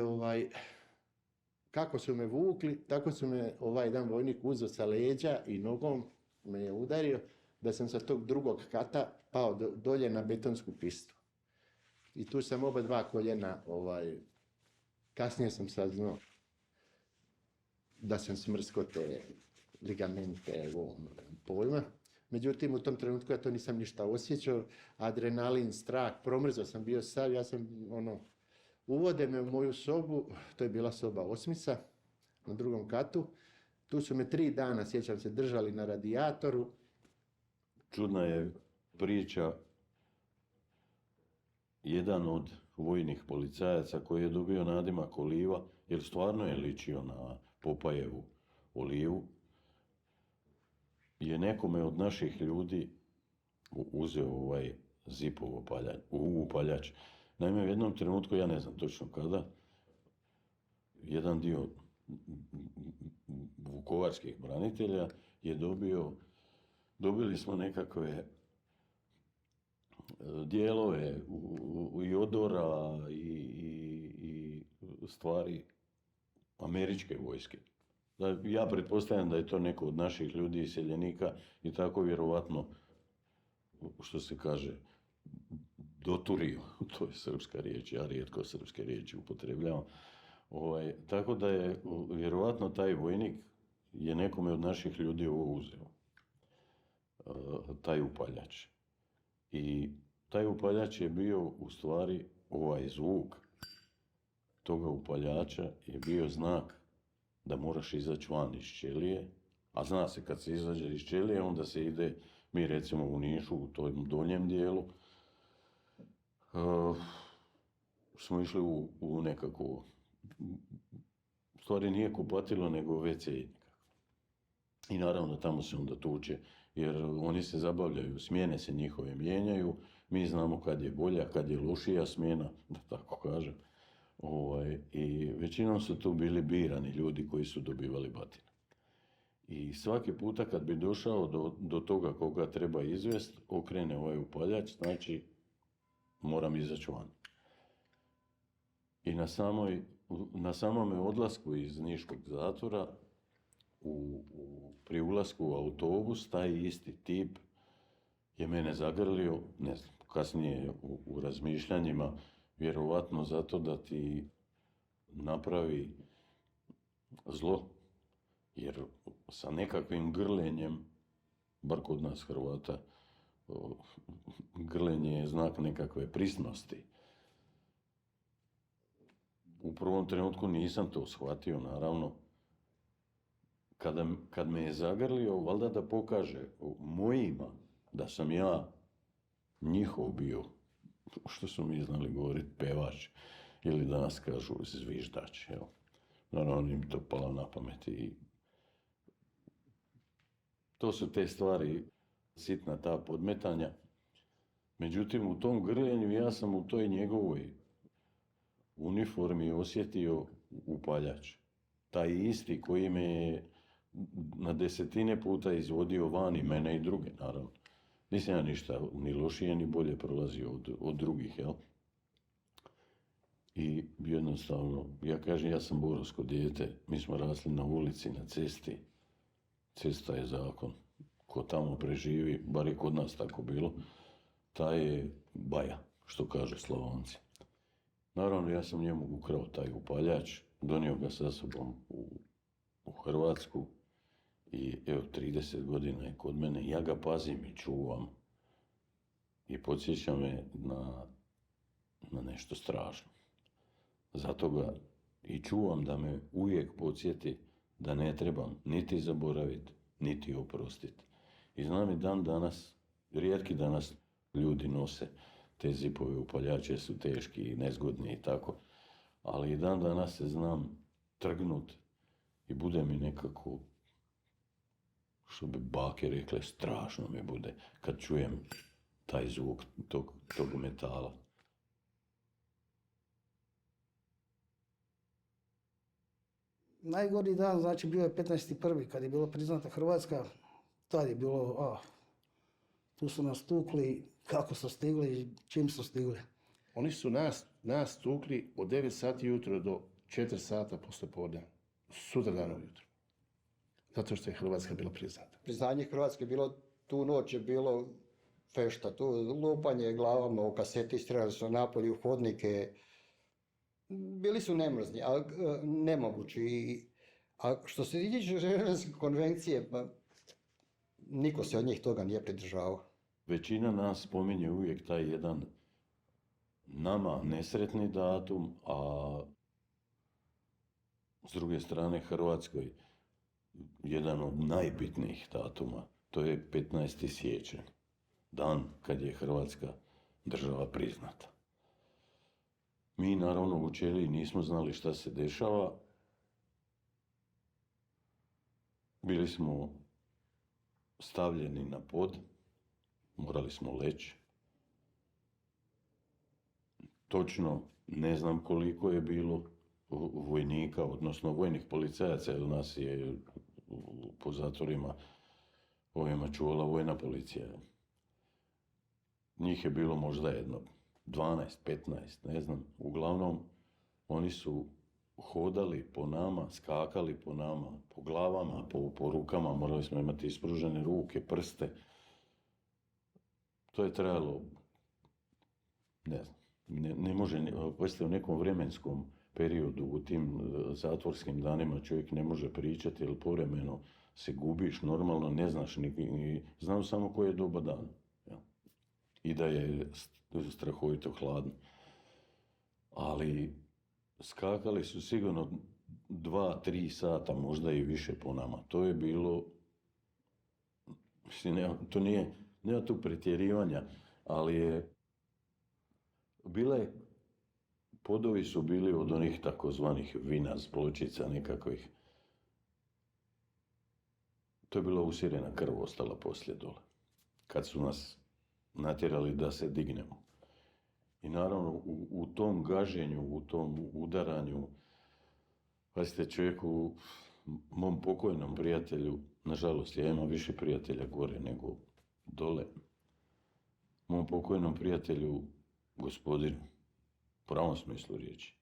kako su me vukli, tako su me jedan vojnik uzeo sa leđa i nogom me je udario da sam sa tog drugog kata pao dolje na betonsku pistu. I tu sam oba dva koljena, kasnije sam saznao da sam smrsko te ligamente, pojma. Međutim, u tom trenutku ja to nisam ništa osjećao, adrenalin, strah, promrzao sam bio sav, ja sam uvode me u moju sobu, to je bila soba 8. na drugom katu. Tu su me 3 dana, sjećam se, držali na radijatoru. Čudna je priča, jedan od vojnih policajaca koji je dobio nadimak Oliva, jer stvarno je ličio na Popajevu Olivu, je nekome od naših ljudi uzeo Zipov upaljač. Naime, u jednom trenutku, ja ne znam točno kada, jedan dio vukovarskih branitelja je dobili smo nekakve dijelove i odora i stvari američke vojske. Ja pretpostavljam da je to neko od naših ljudi, iseljenika i tako vjerovatno, što se kaže, doturio, to je srpska riječ, ja rijetko srpske riječi upotrebljavam, Tako da je vjerovatno taj vojnik je nekome od naših ljudi ovo uzeo. Taj upaljač. I taj upaljač je bio u stvari ovaj zvuk toga upaljača je bio znak da moraš izaći van iz ćelije, a zna se kad se izađe iz ćelije onda se ide, mi recimo u Nišu u tom donjem dijelu, smo išli u nekako, u stvari nije kupatilo nego WC. I naravno tamo se onda tuče, jer oni se zabavljaju, smjene se njihove mijenjaju, mi znamo kad je bolja, kad je lošija smjena, da tako kažem. I većinom su tu bili birani ljudi koji su dobivali batine. I svaki puta kad bi došao do toga koga treba izvest, okrene ovaj upaljač, znači moram izaći van. I na samome odlasku iz Niškog zatvora, pri ulasku u autobus, taj isti tip je mene zagrlio, ne znam, kasnije u razmišljanjima, vjerovatno zato da ti napravi zlo, jer sa nekakvim grlenjem, bar kod nas Hrvata, grlenje je znak nekakve prisnosti. U prvom trenutku nisam to shvatio, naravno. Kad me je zagrlio, valjda da pokaže mojima da sam ja njihov bio, što su mi znali govoriti, pevač, ili danas kažu zviždač. Naravno im to palo na pamet i to su te stvari, sitna ta podmetanja. Međutim, u tom grljenju ja sam u toj njegovoj uniformi osjetio upaljač. Taj isti koji me je na desetine puta izvodio van i mene i druge, naravno. Nisam ja ništa ni lošije ni bolje prolazio od drugih, jel? I jednostavno, ja kažem, ja sam borovsko dijete, mi smo rasli na ulici, na cesti. Cesta je zakon. Ko tamo preživi, bar je kod nas tako bilo, taj je baja, što kažu Slavonci. Naravno, ja sam njemu ukrao taj upaljač, donio ga sa sobom u Hrvatsku i evo, 30 godina je kod mene. Ja ga pazim i čuvam i podsjeća me na nešto strašno. Zato ga i čuvam da me uvijek podsjeti da ne trebam niti zaboraviti, niti oprostiti. I znam i dan danas, rijetki danas ljudi nose te zipove, upaljače su teški i nezgodni i tako, ali i dan danas se znam trgnut i bude mi nekako, što bi bake rekle, strašno mi bude kad čujem taj zvuk tog metala. Najgori dan, znači, bio je 15.1. kad je bila priznata Hrvatska. Tad je bilo, tu su nas tukli, kako su stigli i čim su stigli. Oni su nas tukli od 9 sati jutro do 4 sata posle podne, sutra dan ujutro. Zato što je Hrvatska bila priznata. Priznanje Hrvatske bilo, tu noć je bilo fešta, tu lupanje glavama u kaseti, streljali su napolje u hodnike. Bili su nemrzni, ali nemogući. A što se tiče Ženevske konvencije, pa niko se od njih toga nije pridržavao. Većina nas spominje uvijek taj jedan nama nesretni datum, a s druge strane Hrvatskoj jedan od najbitnijih datuma, to je 15. siječanj, dan kad je Hrvatska država priznata. Mi naravno u ćeliji nismo znali šta se dešava. Bili smo stavljeni na pod, morali smo leći. Točno ne znam koliko je bilo vojnika, odnosno vojnih policajaca, jer nas je po zatvorima ovima čuvala vojna policija. Njih je bilo možda jedno 12, 15, ne znam. Uglavnom, oni su hodali po nama, skakali po nama, po glavama, po rukama, morali smo imati ispružene ruke, prste. To je trajalo, ne znam, ne može, pazite, u nekom vremenskom periodu, u tim zatvorskim danima čovjek ne može pričati jer povremeno se gubiš, normalno ne znaš ni znam samo koje je doba dana. Jel? I da je strahovito hladno. Ali skakali su sigurno 2-3 sata, možda i više po nama. To je bilo, mislim, nema tu pretjerivanja, ali je, podovi su bili od onih takozvanih vinaz pločica nekakvih. To je bila usirena krv ostala poslije dole. Kad su nas natjerali da se dignemo. I naravno u tom gaženju, u tom udaranju, pazite, čovjeku, mom pokojnom prijatelju, nažalost ja imam više prijatelja gore nego dole, mom pokojnom prijatelju, gospodinu, u pravom smislu riječi,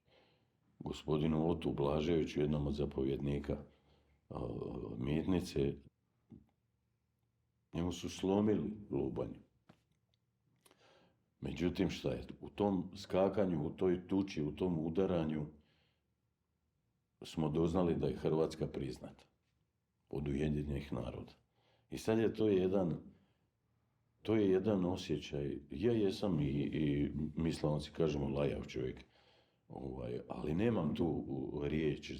gospodinu Otu Blaževiću, jednom od zapovjednika Mitnice, njemu su slomili lubanju. Međutim, šta je? U tom skakanju, u toj tuči, u tom udaranju smo doznali da je Hrvatska priznata od Ujedinjenih naroda. I sad je to je jedan osjećaj. Ja jesam i mi Slavonci kažemo lajav čovjek, ali nemam tu riječ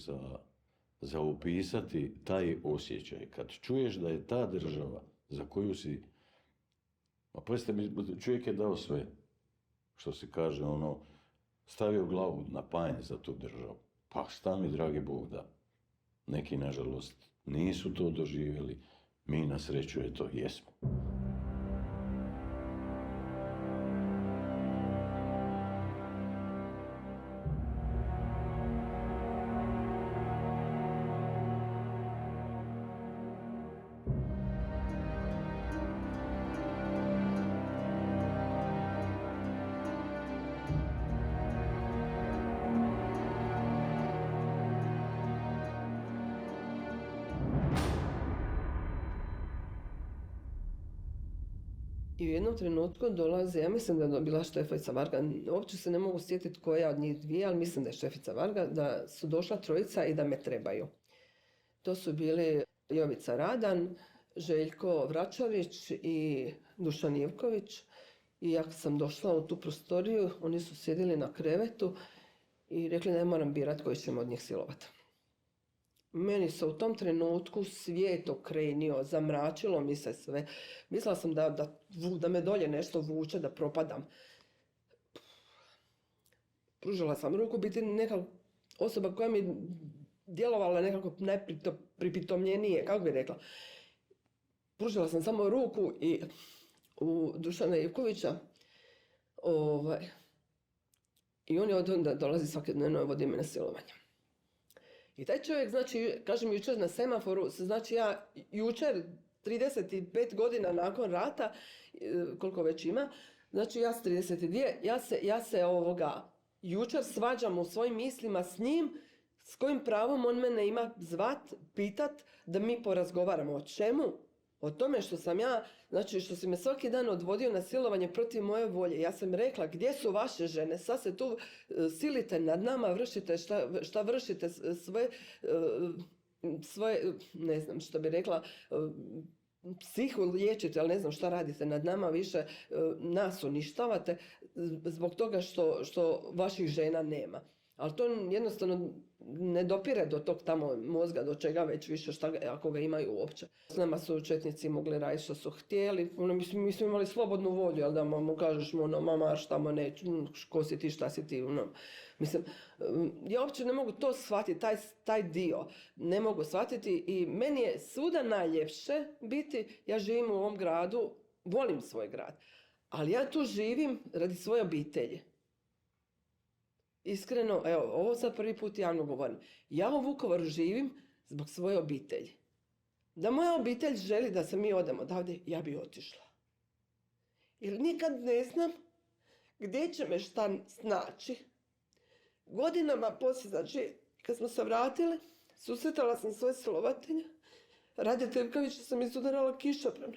za opisati taj osjećaj. Kad čuješ da je ta država za koju si, a pazite, čovjek je dao sve, što se kaže, stavio glavu na panj za tu državu. Pa šta mi, dragi Bog, da. Neki, nažalost, nisu to doživjeli, mi na sreću je to jesmo. I u jednom trenutku dolazi, ja mislim da je bila Štefica Varga, uopće se ne mogu sjetiti koja od njih dvije, ali mislim da je Štefica Varga, da su došla trojica i da me trebaju. To su bili Jovica Radan, Željko Vračarić i Dušan Ivković. I ja sam došla u tu prostoriju, oni su sjedili na krevetu i rekli da ne moram birati koji ćemo od njih silovati. Meni se u tom trenutku svijet okrenio, zamračilo mi se sve. Mislila sam da me dolje nešto vuče, da propadam. Pružila sam ruku, biti neka osoba koja mi djelovala nekako najpripitomljenije, kako bi rekla. Pružila sam samo ruku i u Dušana Ivkovića i on je od onda dolazi svakodnevno i vodi me na silovanje. I taj čovjek, znači, kažem jučer na semaforu, znači ja jučer, 35 godina nakon rata, koliko već ima, znači ja s 32, ja se jučer svađam u svojim mislima s njim, s kojim pravom on mene ima zvat, pitat da mi porazgovaramo. O čemu? O tome što sam ja, znači što si me svaki dan odvodio na silovanje protiv moje volje. Ja sam rekla, gdje su vaše žene? Sad se tu silite nad nama, vršite šta vršite, svoje, ne znam što bi rekla, psihu liječite, ali ne znam šta radite nad nama, više nas uništavate zbog toga što vaših žena nema. Ali to jednostavno ne dopire do tog tamo mozga, do čega već više, ako ga imaju uopće. S nama su četnici mogli raditi što su htjeli, mi smo imali slobodnu volju, ali da mu kažeš, mama, šta mu neću, ko si ti, šta si ti, Mislim, ja uopće ne mogu to shvatiti, taj dio ne mogu shvatiti i meni je svuda najljepše biti, ja živim u ovom gradu, volim svoj grad, ali ja tu živim radi svoje obitelji. Iskreno, evo, ovo sad prvi put javno govorim. Ja u Vukovaru živim zbog svoje obitelji. Da moja obitelj želi da se mi odemo odavde, ja bi otišla. Jer nikad ne znam gdje će me šta snaći. Godinama poslije, znači, kad smo se vratili, susretala sam svoje silovatelje. Rade Tevkovića sam izudarala kišobranom.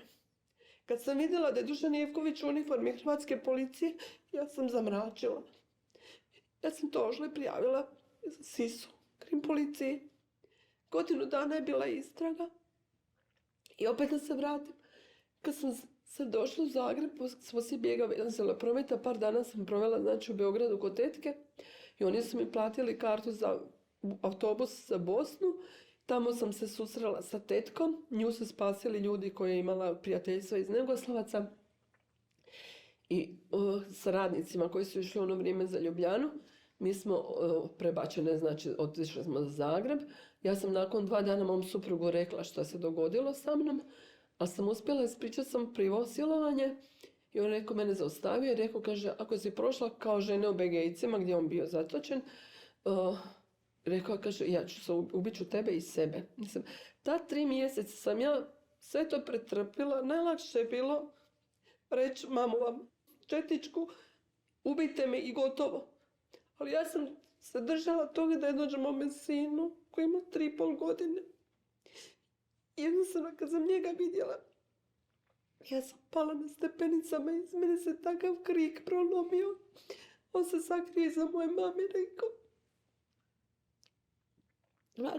Kad sam vidjela da je Dušan Ivković u uniformi Hrvatske policije, ja sam zamračila. Ja sam to ošla i prijavila SIS-u, krim policiji. Godinu dana je bila istraga. I opet da se vratim. Kad sam se došla u Zagreb, smo svi bjegali za prometa, par dana sam provela znači, u Beogradu kod tetke i oni su mi platili kartu za autobus za Bosnu. Tamo sam se susrela sa tetkom, nju su spasili ljudi koji je imala prijateljstva iz Negoslavaca i sa radnicima koji su išli u ono vrijeme za Ljubljanu. Mi smo prebačene, znači otišli smo za Zagreb. Ja sam nakon 2 dana mom suprugu rekla što se dogodilo sa mnom, ali sam uspjela ispričati sam privo silovanje i on rekao mene zaustavio i rekao, kaže, ako si prošla kao žene u Begejcima gdje je on bio zatočen, rekao, kaže, ja ću se ubit ću tebe i sebe. Mislim, ta 3 mjeseca sam ja sve to pretrpila, najlakše je bilo reći, mamu vam četničku, ubijte me i gotovo. Ali ja sam se držala toga da je dođem mome sinu koji ima 3,5 godine. I jednostavno kad sam njega vidjela, ja sam pala na stepenicama i iz mene se takav krik prolomio. On se sakrio iza moje mame i rekao,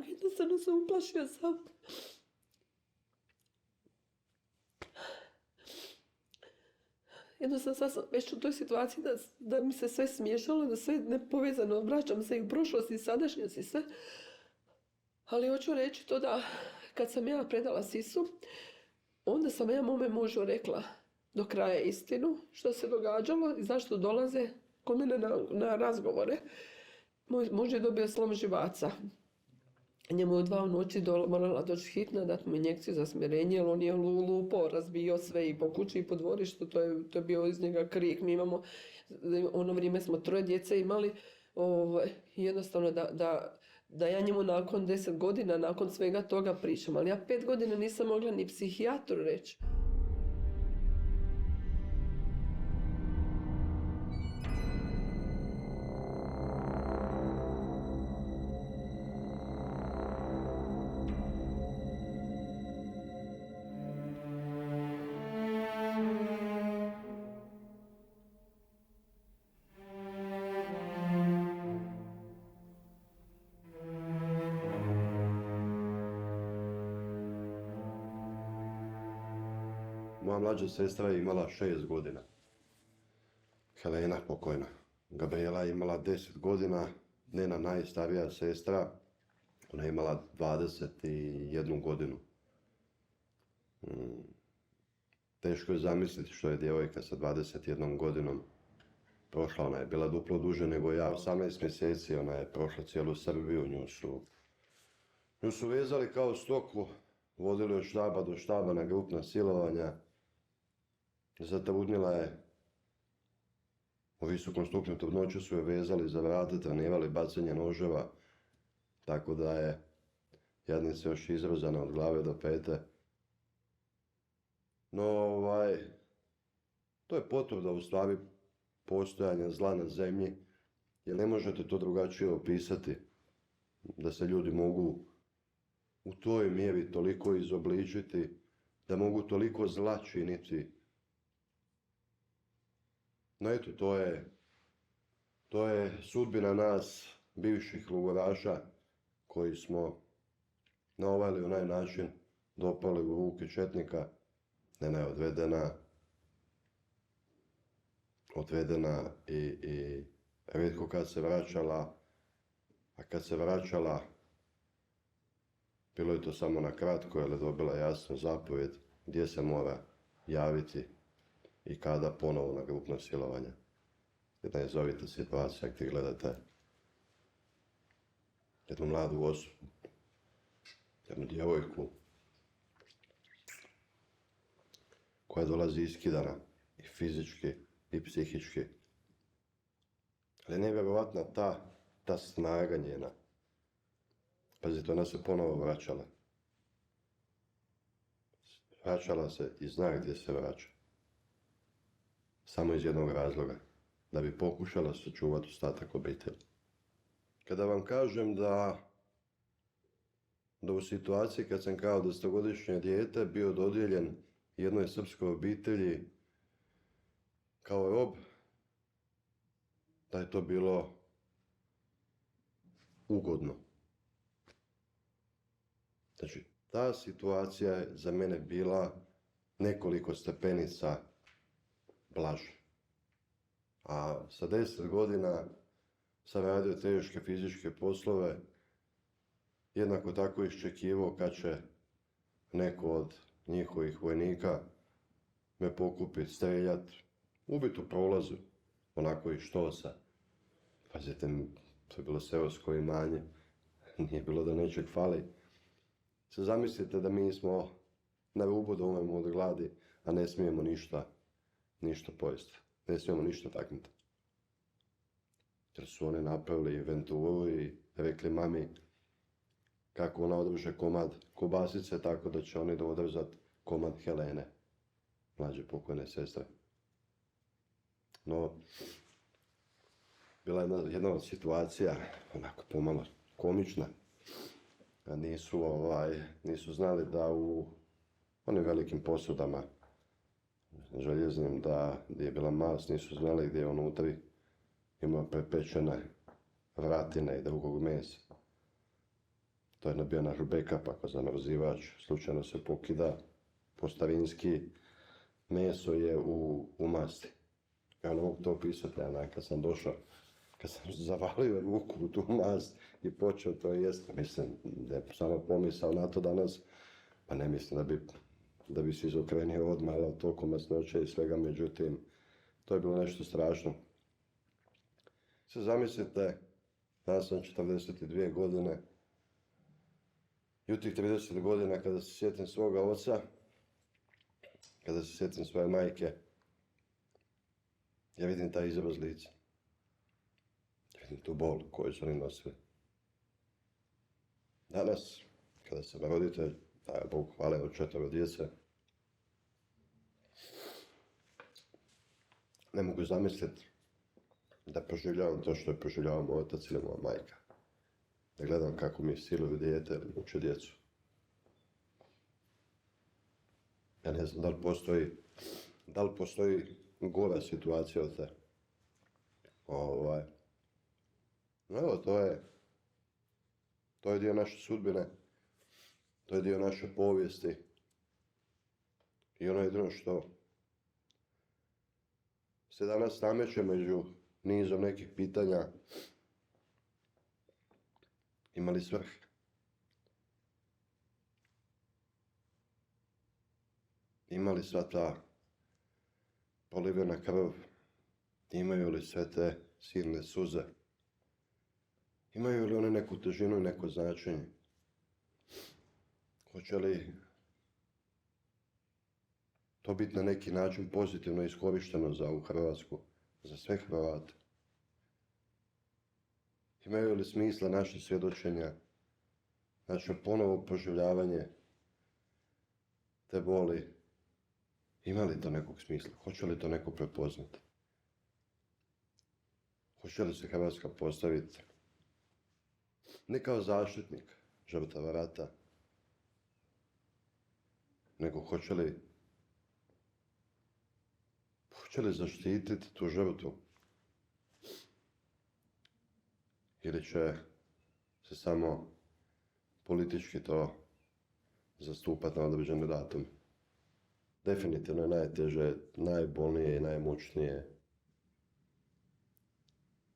jednostavno se uplašio sam. Jednostavno sad sam već u toj situaciji da mi se sve smiješalo, da sve nepovezano, vraćam se i u prošlosti i sadašnjosti i sve. Ali hoću reći to da kad sam ja predala SIS-u, onda sam ja mome mužu rekla do kraja istinu što se događalo i zašto dolaze kod mene na razgovore. Moj muž je dobio slom živaca. Njemu je u 2 noći morala doći hitna, dati mu injekciju za smirenje, jer on je lupao, razbio sve i po kući i po dvorištu, to je bio iz njega krik. Mi imamo, ono vrijeme smo 3 djece imali, jednostavno da ja njemu nakon 10 godina, nakon svega toga pričam, ali ja 5 godina nisam mogla ni psihijatru reći. Moja mlađa sestra je imala 6 godina. Helena pokojna. Gabriela je imala 10 godina. Nena najstarija sestra, ona je imala 21 godinu. Teško je zamisliti što je djevojka sa 21 godinom prošla. Ona je bila duplo duže nego ja. 18 mjeseci ona je prošla cijelu Srbiju. Nju su vezali kao stoku, vodili od štaba do štaba na grupna silovanja. Zatrudnila je. U visokom stupnju trudnoće su je vezali za vrata, trenirali bacanje noževa, tako da je jadnica još izrozana od glave do pete. No, to je potvrda u stvari postojanja zla na zemlji, jer ne možete to drugačije opisati, da se ljudi mogu u toj mjeri toliko izobličiti, da mogu toliko zla činiti. No eto, to je sudbina nas, bivših logoraša, koji smo na ovaj ili onaj način dopali u ruke četnika. Nena je odvedena i rijetko kad se vraćala, a kad se vraćala, bilo je to samo na kratko, jer je dobila jasnu zapovjed gdje se mora javiti i kada ponovo na grupno silovanje. Jedna je zovita situacija gdje gledate jednu mladu osobu, jednu djevojku koja dolazi iskidana i fizički i psihički. Ali nevjerovatna ta snaga njena. Pazite, ona se ponovo vraćala. Vraćala se i zna gdje se vraća. Samo iz jednog razloga. Da bi pokušala sačuvati ostatak obitelji. Kada vam kažem da u situaciji kad sam kao 10-godišnje dijete bio dodijeljen jednoj srpskoj obitelji kao rob, da je to bilo ugodno. Znači, ta situacija je za mene bila nekoliko stepenica blaže. A sa 10 godina sam radio teške fizičke poslove, jednako tako iščekivao kad će neko od njihovih vojnika me pokupiti, streljati, ubiti u prolazu, onako i štosa. Pazite, to je bilo seosko imanje, nije bilo da nečeg fali. Se zamislite da mi smo na rubu da umremo od gladi, a ne smijemo ništa pojesti. Ne smijemo ništa taknuti. Jer su oni napravili inventuru i rekli mami kako ona održe komad kobasice, tako da će oni održat komad Helene, mlađe pokojne sestre. No, bila je jedna od situacija, onako pomalo komična, a nisu znali da u onim velikim posudama željeznim, da gdje je bila mast, nisu znali gdje je unutri ima prepečene vratine i drugog mesa. To je bio naš backup, ako zamrzivač slučajno se pokida, po starinski meso je u masti. Ja ne mogu to opisati, kad sam došao, kad sam zavalio ruku u tu mast i počeo to jesti, mislim da je samo pomisao na to danas, pa ne mislim da bi se izokrenio odmah od toliko masnoće i svega, međutim, to je bilo nešto strašno. Se zamislite, danas sam 42 godine i u tih 30 godina kada se sjetim svoga oca, kada se sjetim svoje majke, ja vidim taj izraz lica. Vidim tu bol koju su oni nosili. Danas, kada sam roditelj, daj Bog hvale od 4 djece, ne mogu zamisliti da proživljavam to što je proživljavao moj otac ili moja majka. Da gledam kako mi siluju dijete ili uče djecu. Ja ne znam da li postoji gora situacija od te. Evo, to je dio naše sudbine, to je dio naše povijesti i ono jedino što se danas nameće među nizom nekih pitanja, imali svrhe. Imali sva ta polivena krv, imaju li sve te silne suze, imaju li one neku težinu i neko značenje, hoće li to biti na neki način pozitivno iskorišteno za ovu Hrvatsku, za sve Hrvate. Imaju li smisla naše svjedočenja, naše ponovo proživljavanje te boli, ima li to nekog smisla, hoće li to neko prepoznati? Hoće li se Hrvatska postaviti ne kao zaštitnik žrtava rata, nego hoće li zaštititi tu žrtvu? Ili će se samo politički to zastupati na određene datume? Definitivno je najteže, najbolnije i najmučnije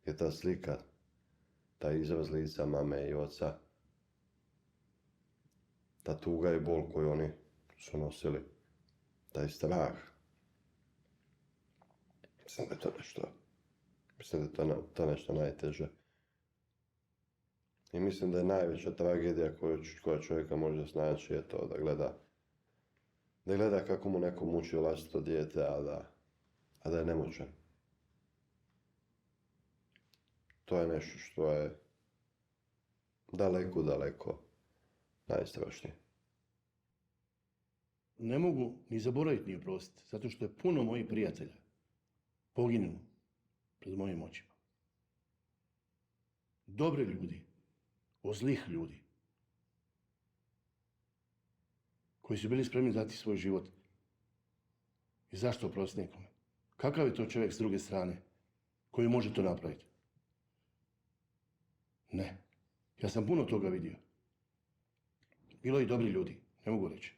je ta slika, taj izraz lica mame i oca, ta tuga i bol koju oni su nosili, taj strah. Mislim da je to nešto najteže. I mislim da je najveća tragedija koja čovjeka može snaći je to da gleda kako mu neko muči vlastito dijete, a da je nemoćan. To je nešto što je daleko, daleko najstrašnije. Ne mogu ni zaboraviti ni oprostiti, zato što je puno mojih prijatelja poginulo pred mojim očima. Dobri ljudi, od zlih ljudi, koji su bili spremni dati svoj život. I zašto oprostiti nekome? Kakav je to čovjek s druge strane koji može to napraviti? Ne. Ja sam puno toga vidio. Bilo je i dobri ljudi, ne mogu reći.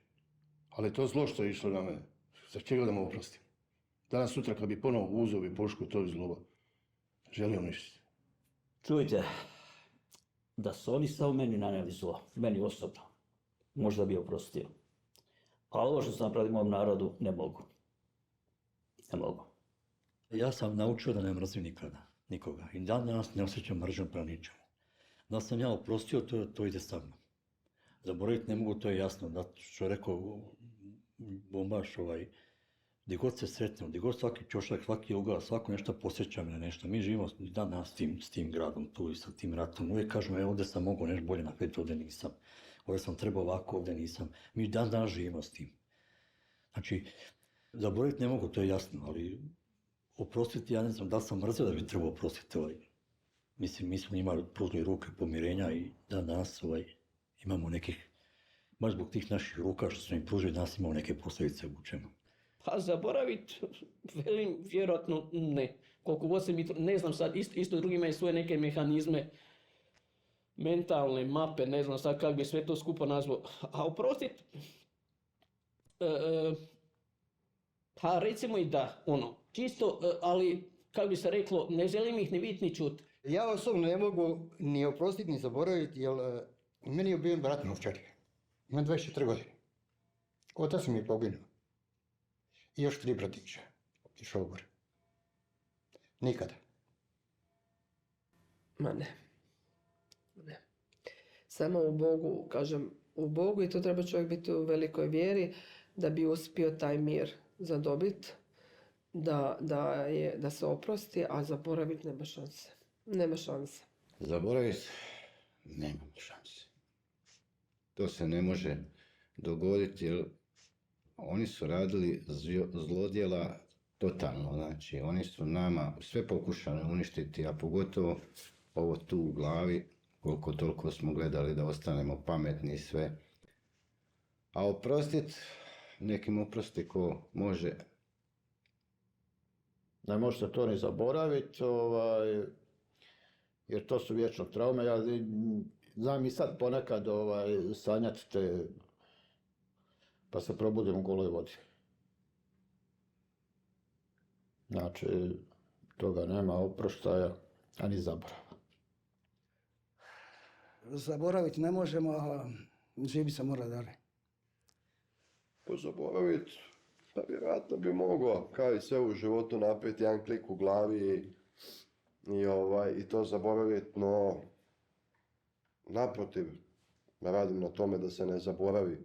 Ali to zlo što je išlo na mene, za čega da mu oprostim? Danas sutra kad bi ponovo uzeo bi pušku, to je zlo. Želio uništiti. Čujte, da su oni samo meni nanijeli zlo, meni osobno, možda bi oprostio. Ali ovo što sam napravio mom narodu, ne mogu. Ne mogu. Ja sam naučio da ne mrzim nikada, nikoga. I dan danas ne osjećam mržnju prema ničemu. Da sam ja oprostio, to ide sa mnom. Zaboraviti ne mogu, to je jasno. Da što je rekao bombaš, gdje god se sretnemo, gdje god svaki čošak, svaki ugao, svako nešto posjeća me na nešto. Mi živimo dan danas s tim gradom tu i sa tim ratom. Uvijek kažemo, ovdje sam mogao nešto bolje napraviti, ovdje nisam. Ovdje sam trebao ovako, ovdje nisam. Mi dan danas živimo s tim. Znači, zaboraviti ne mogu, to je jasno, ali oprostiti, ja ne znam da li sam mrzio da bi trebao oprostiti. Mislim, mi smo imali pružili ruke pomirenja i dan danas imamo nekih, baš zbog tih naših ruka što su im pružili, danas imamo neke posljedice vučemo. Pa zaboravit, velim, vjerojatno ne. Koliko god se mi, ne znam sad, isto drugima imaju svoje neke mehanizme, mentalne mape, ne znam sad kako bi sve to skupo nazvao. A oprostit, pa recimo i da, čisto, ali kako bi se reklo, ne želim ih ni vidjeti ni čuti. Ja osobno ne mogu ni oprostiti ni zaboraviti, jer meni je ubijen brat na Ovčari. Imam 24 godine. Otac mi je poginuo. I još 3 bratića. Otišao gore. Nikada. Ma ne. Ne. Samo u Bogu, kažem, u Bogu i to treba čovjek biti u velikoj vjeri da bi uspio taj mir zadobiti, da se oprosti, a zaboraviti nema šanse. Nema šanse. Zaboraviti nema šanse. To se ne može dogoditi jer oni su radili zlodjela totalno. Znači, oni su nama sve pokušali uništiti, a pogotovo ovo tu u glavi, koliko toliko smo gledali da ostanemo pametni i sve. A oprostiti, nekim oprosti ko može. Ne možete to ni zaboraviti, jer to su vječno traume. Ja znam i sad ponekad sanjati te, pa se probudim u goloj vodi. Znači, toga nema oproštaja, ani zaborava. Zaboraviti ne možemo, a živi se mora dalje. Pa zaboraviti, pa vjerojatno bi mogao, kao i sve u životu, napraviti jedan klik u glavi i to zaboraviti, no naprotiv, radim na tome da se ne zaboravi.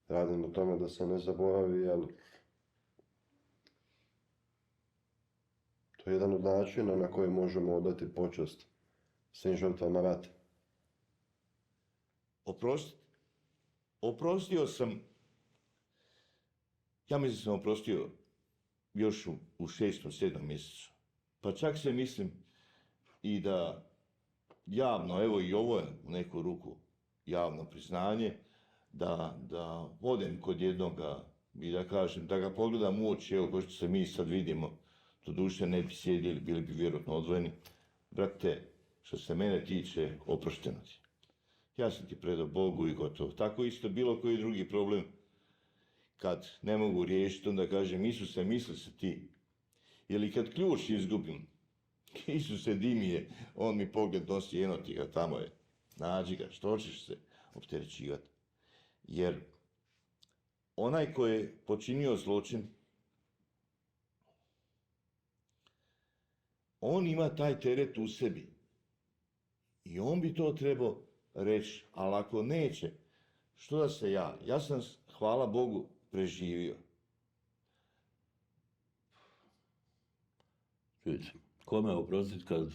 Radim na tome da se ne zaboravi, jer to je jedan od načina na koji možemo odati počast svim žrtvama rata. Oprostio sam, ja mislim da sam oprostio još u 6. 7. mjesecu. Pa čak se mislim i da javno, evo i ovo je u neku ruku javno priznanje, da odem kod jednoga i da kažem, da ga pogledam u oči, evo ko što se mi sad vidimo, doduše ne bi sjedili, bili bi vjerojatno odvojeni. Brate, što se mene tiče, oprošteno ti. Ja sam ti predao Bogu i gotovo. Tako isto bilo koji drugi problem. Kad ne mogu riješiti, onda kažem, Isuse, misli se ti. Jer kad ključ izgubim, Isuse, di mi je, on mi pogled nosi, eno ti ga, tamo je. Nađi ga, što ćeš se opterećivati. Jer onaj ko je počinio zločin, on ima taj teret u sebi. I on bi to trebao reći, ali ako neće, što da se ja sam, hvala Bogu, preživio. Čujte, kome oprostiti kad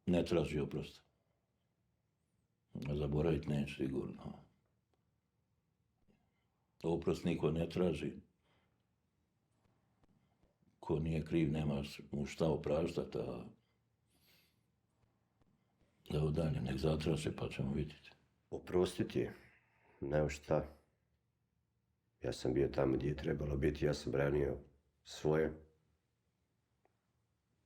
ne traži oprost? Zaboraviti neće sigurno. Oprost niko ne traži. Ko nije kriv, nema mu šta opraštati, a evo dalje, nek zatraže pa ćemo vidjeti. Oprostiti, ne šta. Ja sam bio tamo gdje je trebalo biti, ja sam branio svoje.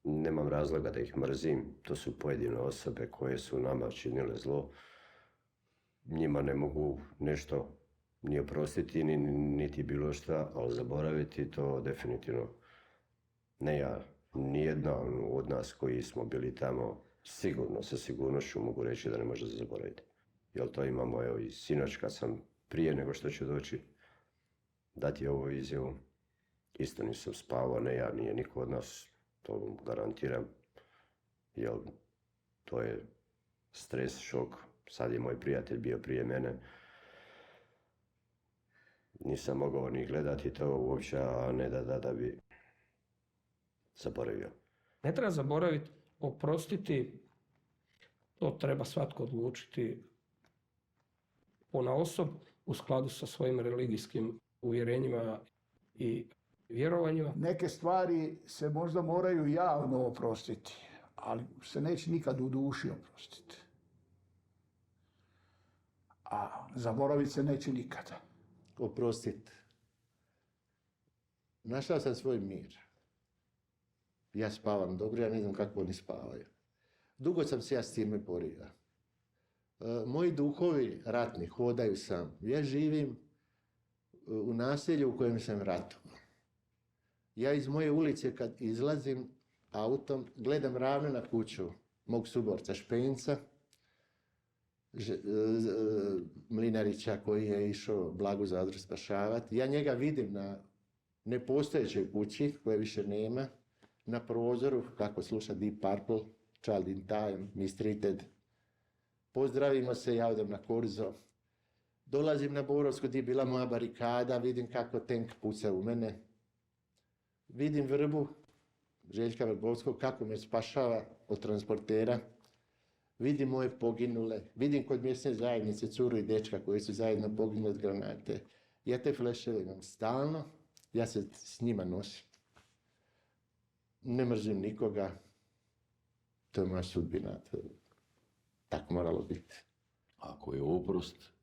Nemam razloga da ih mrzim, to su pojedine osobe koje su nama činile zlo. njima ne mogu nešto ni oprostiti, niti bilo šta, ali zaboraviti to definitivno ne ja, nijedna od nas koji smo bili tamo, sigurno, sa sigurnošću mogu reći da ne može se zaboraviti. Jer to imamo, evo, i sinoć kad sam prije nego što ću doći dati ovu izjavu, isto nisam spavao, ne ja, nije niko od nas, to vam garantiram, jer to je stres, šok. Sad je moj prijatelj bio prije mene, nisam mogao ni gledati to uopće, a ne da bi zaboravio. Ne treba zaboraviti, oprostiti, to treba svatko odlučiti ponaosob u skladu sa svojim religijskim uvjerenjima i vjerovanjima. Neke stvari se možda moraju javno oprostiti, ali se neće nikad u duši oprostiti. A zaboraviti se neće nikada. Oprostiti. Našao sam svoj mir. Ja spavam dobro, ja ne znam kako oni spavaju. Dugo sam se ja s time borio. Moji duhovi ratni hodaju sam. Ja živim u naselju u kojem sam ratovao. Ja iz moje ulice kad izlazim autom, gledam ravno na kuću mog suborca Špenca, Mlinarića koji je išao Blagu Zadru spašavati. Ja njega vidim na nepostojećoj kući koje više nema, na prozoru kako sluša Deep Purple, Child in Time, Mistreated. Pozdravimo se, ja odem na korzo. Dolazim na Borovsku gdje je bila moja barikada, vidim kako tank puca u mene. Vidim Vrbu, Željka Vrbovskog, kako me spašava od transportera. Vidim moje poginule, vidim kod mjesne zajednice curu i dečka koji su zajedno poginuli od granate. Ja te fleševe imam stalno, ja se s njima nosim. Ne mrzim nikoga, to je moja sudbina, tako moralo biti. Ako je oprost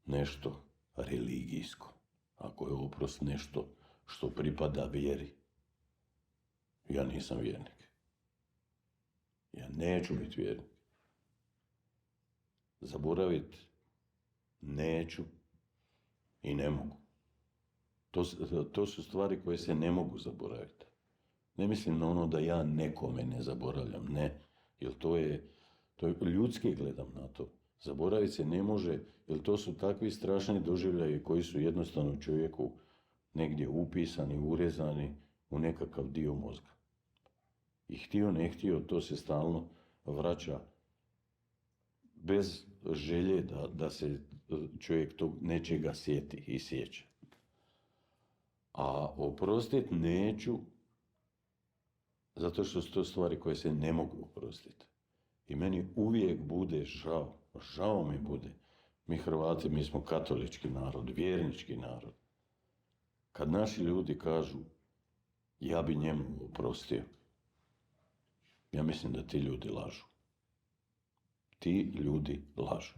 nešto religijsko, ako je oprost nešto što pripada vjeri, ja nisam vjernik. Ja neću biti vjernik. Zaboraviti neću i ne mogu. To su stvari koje se ne mogu zaboraviti. Ne mislim na ono da ja nekome ne zaboravljam, ne. Jer to je ljudski gledam na to. Zaboraviti se ne može, jer to su takvi strašni doživljaji koji su jednostavno čovjeku negdje upisani, urezani u nekakav dio mozga. I htio, ne htio, to se stalno vraća bez želje da se čovjek tog nečega sjeti i sjeća. A oprostiti neću, zato što su to stvari koje se ne mogu oprostiti. I meni uvijek bude žao mi bude. Mi Hrvati, mi smo katolički narod, vjernički narod. Kad naši ljudi kažu, ja bi njemu oprostio, ja mislim da ti ljudi lažu. Ti ljudi lažu.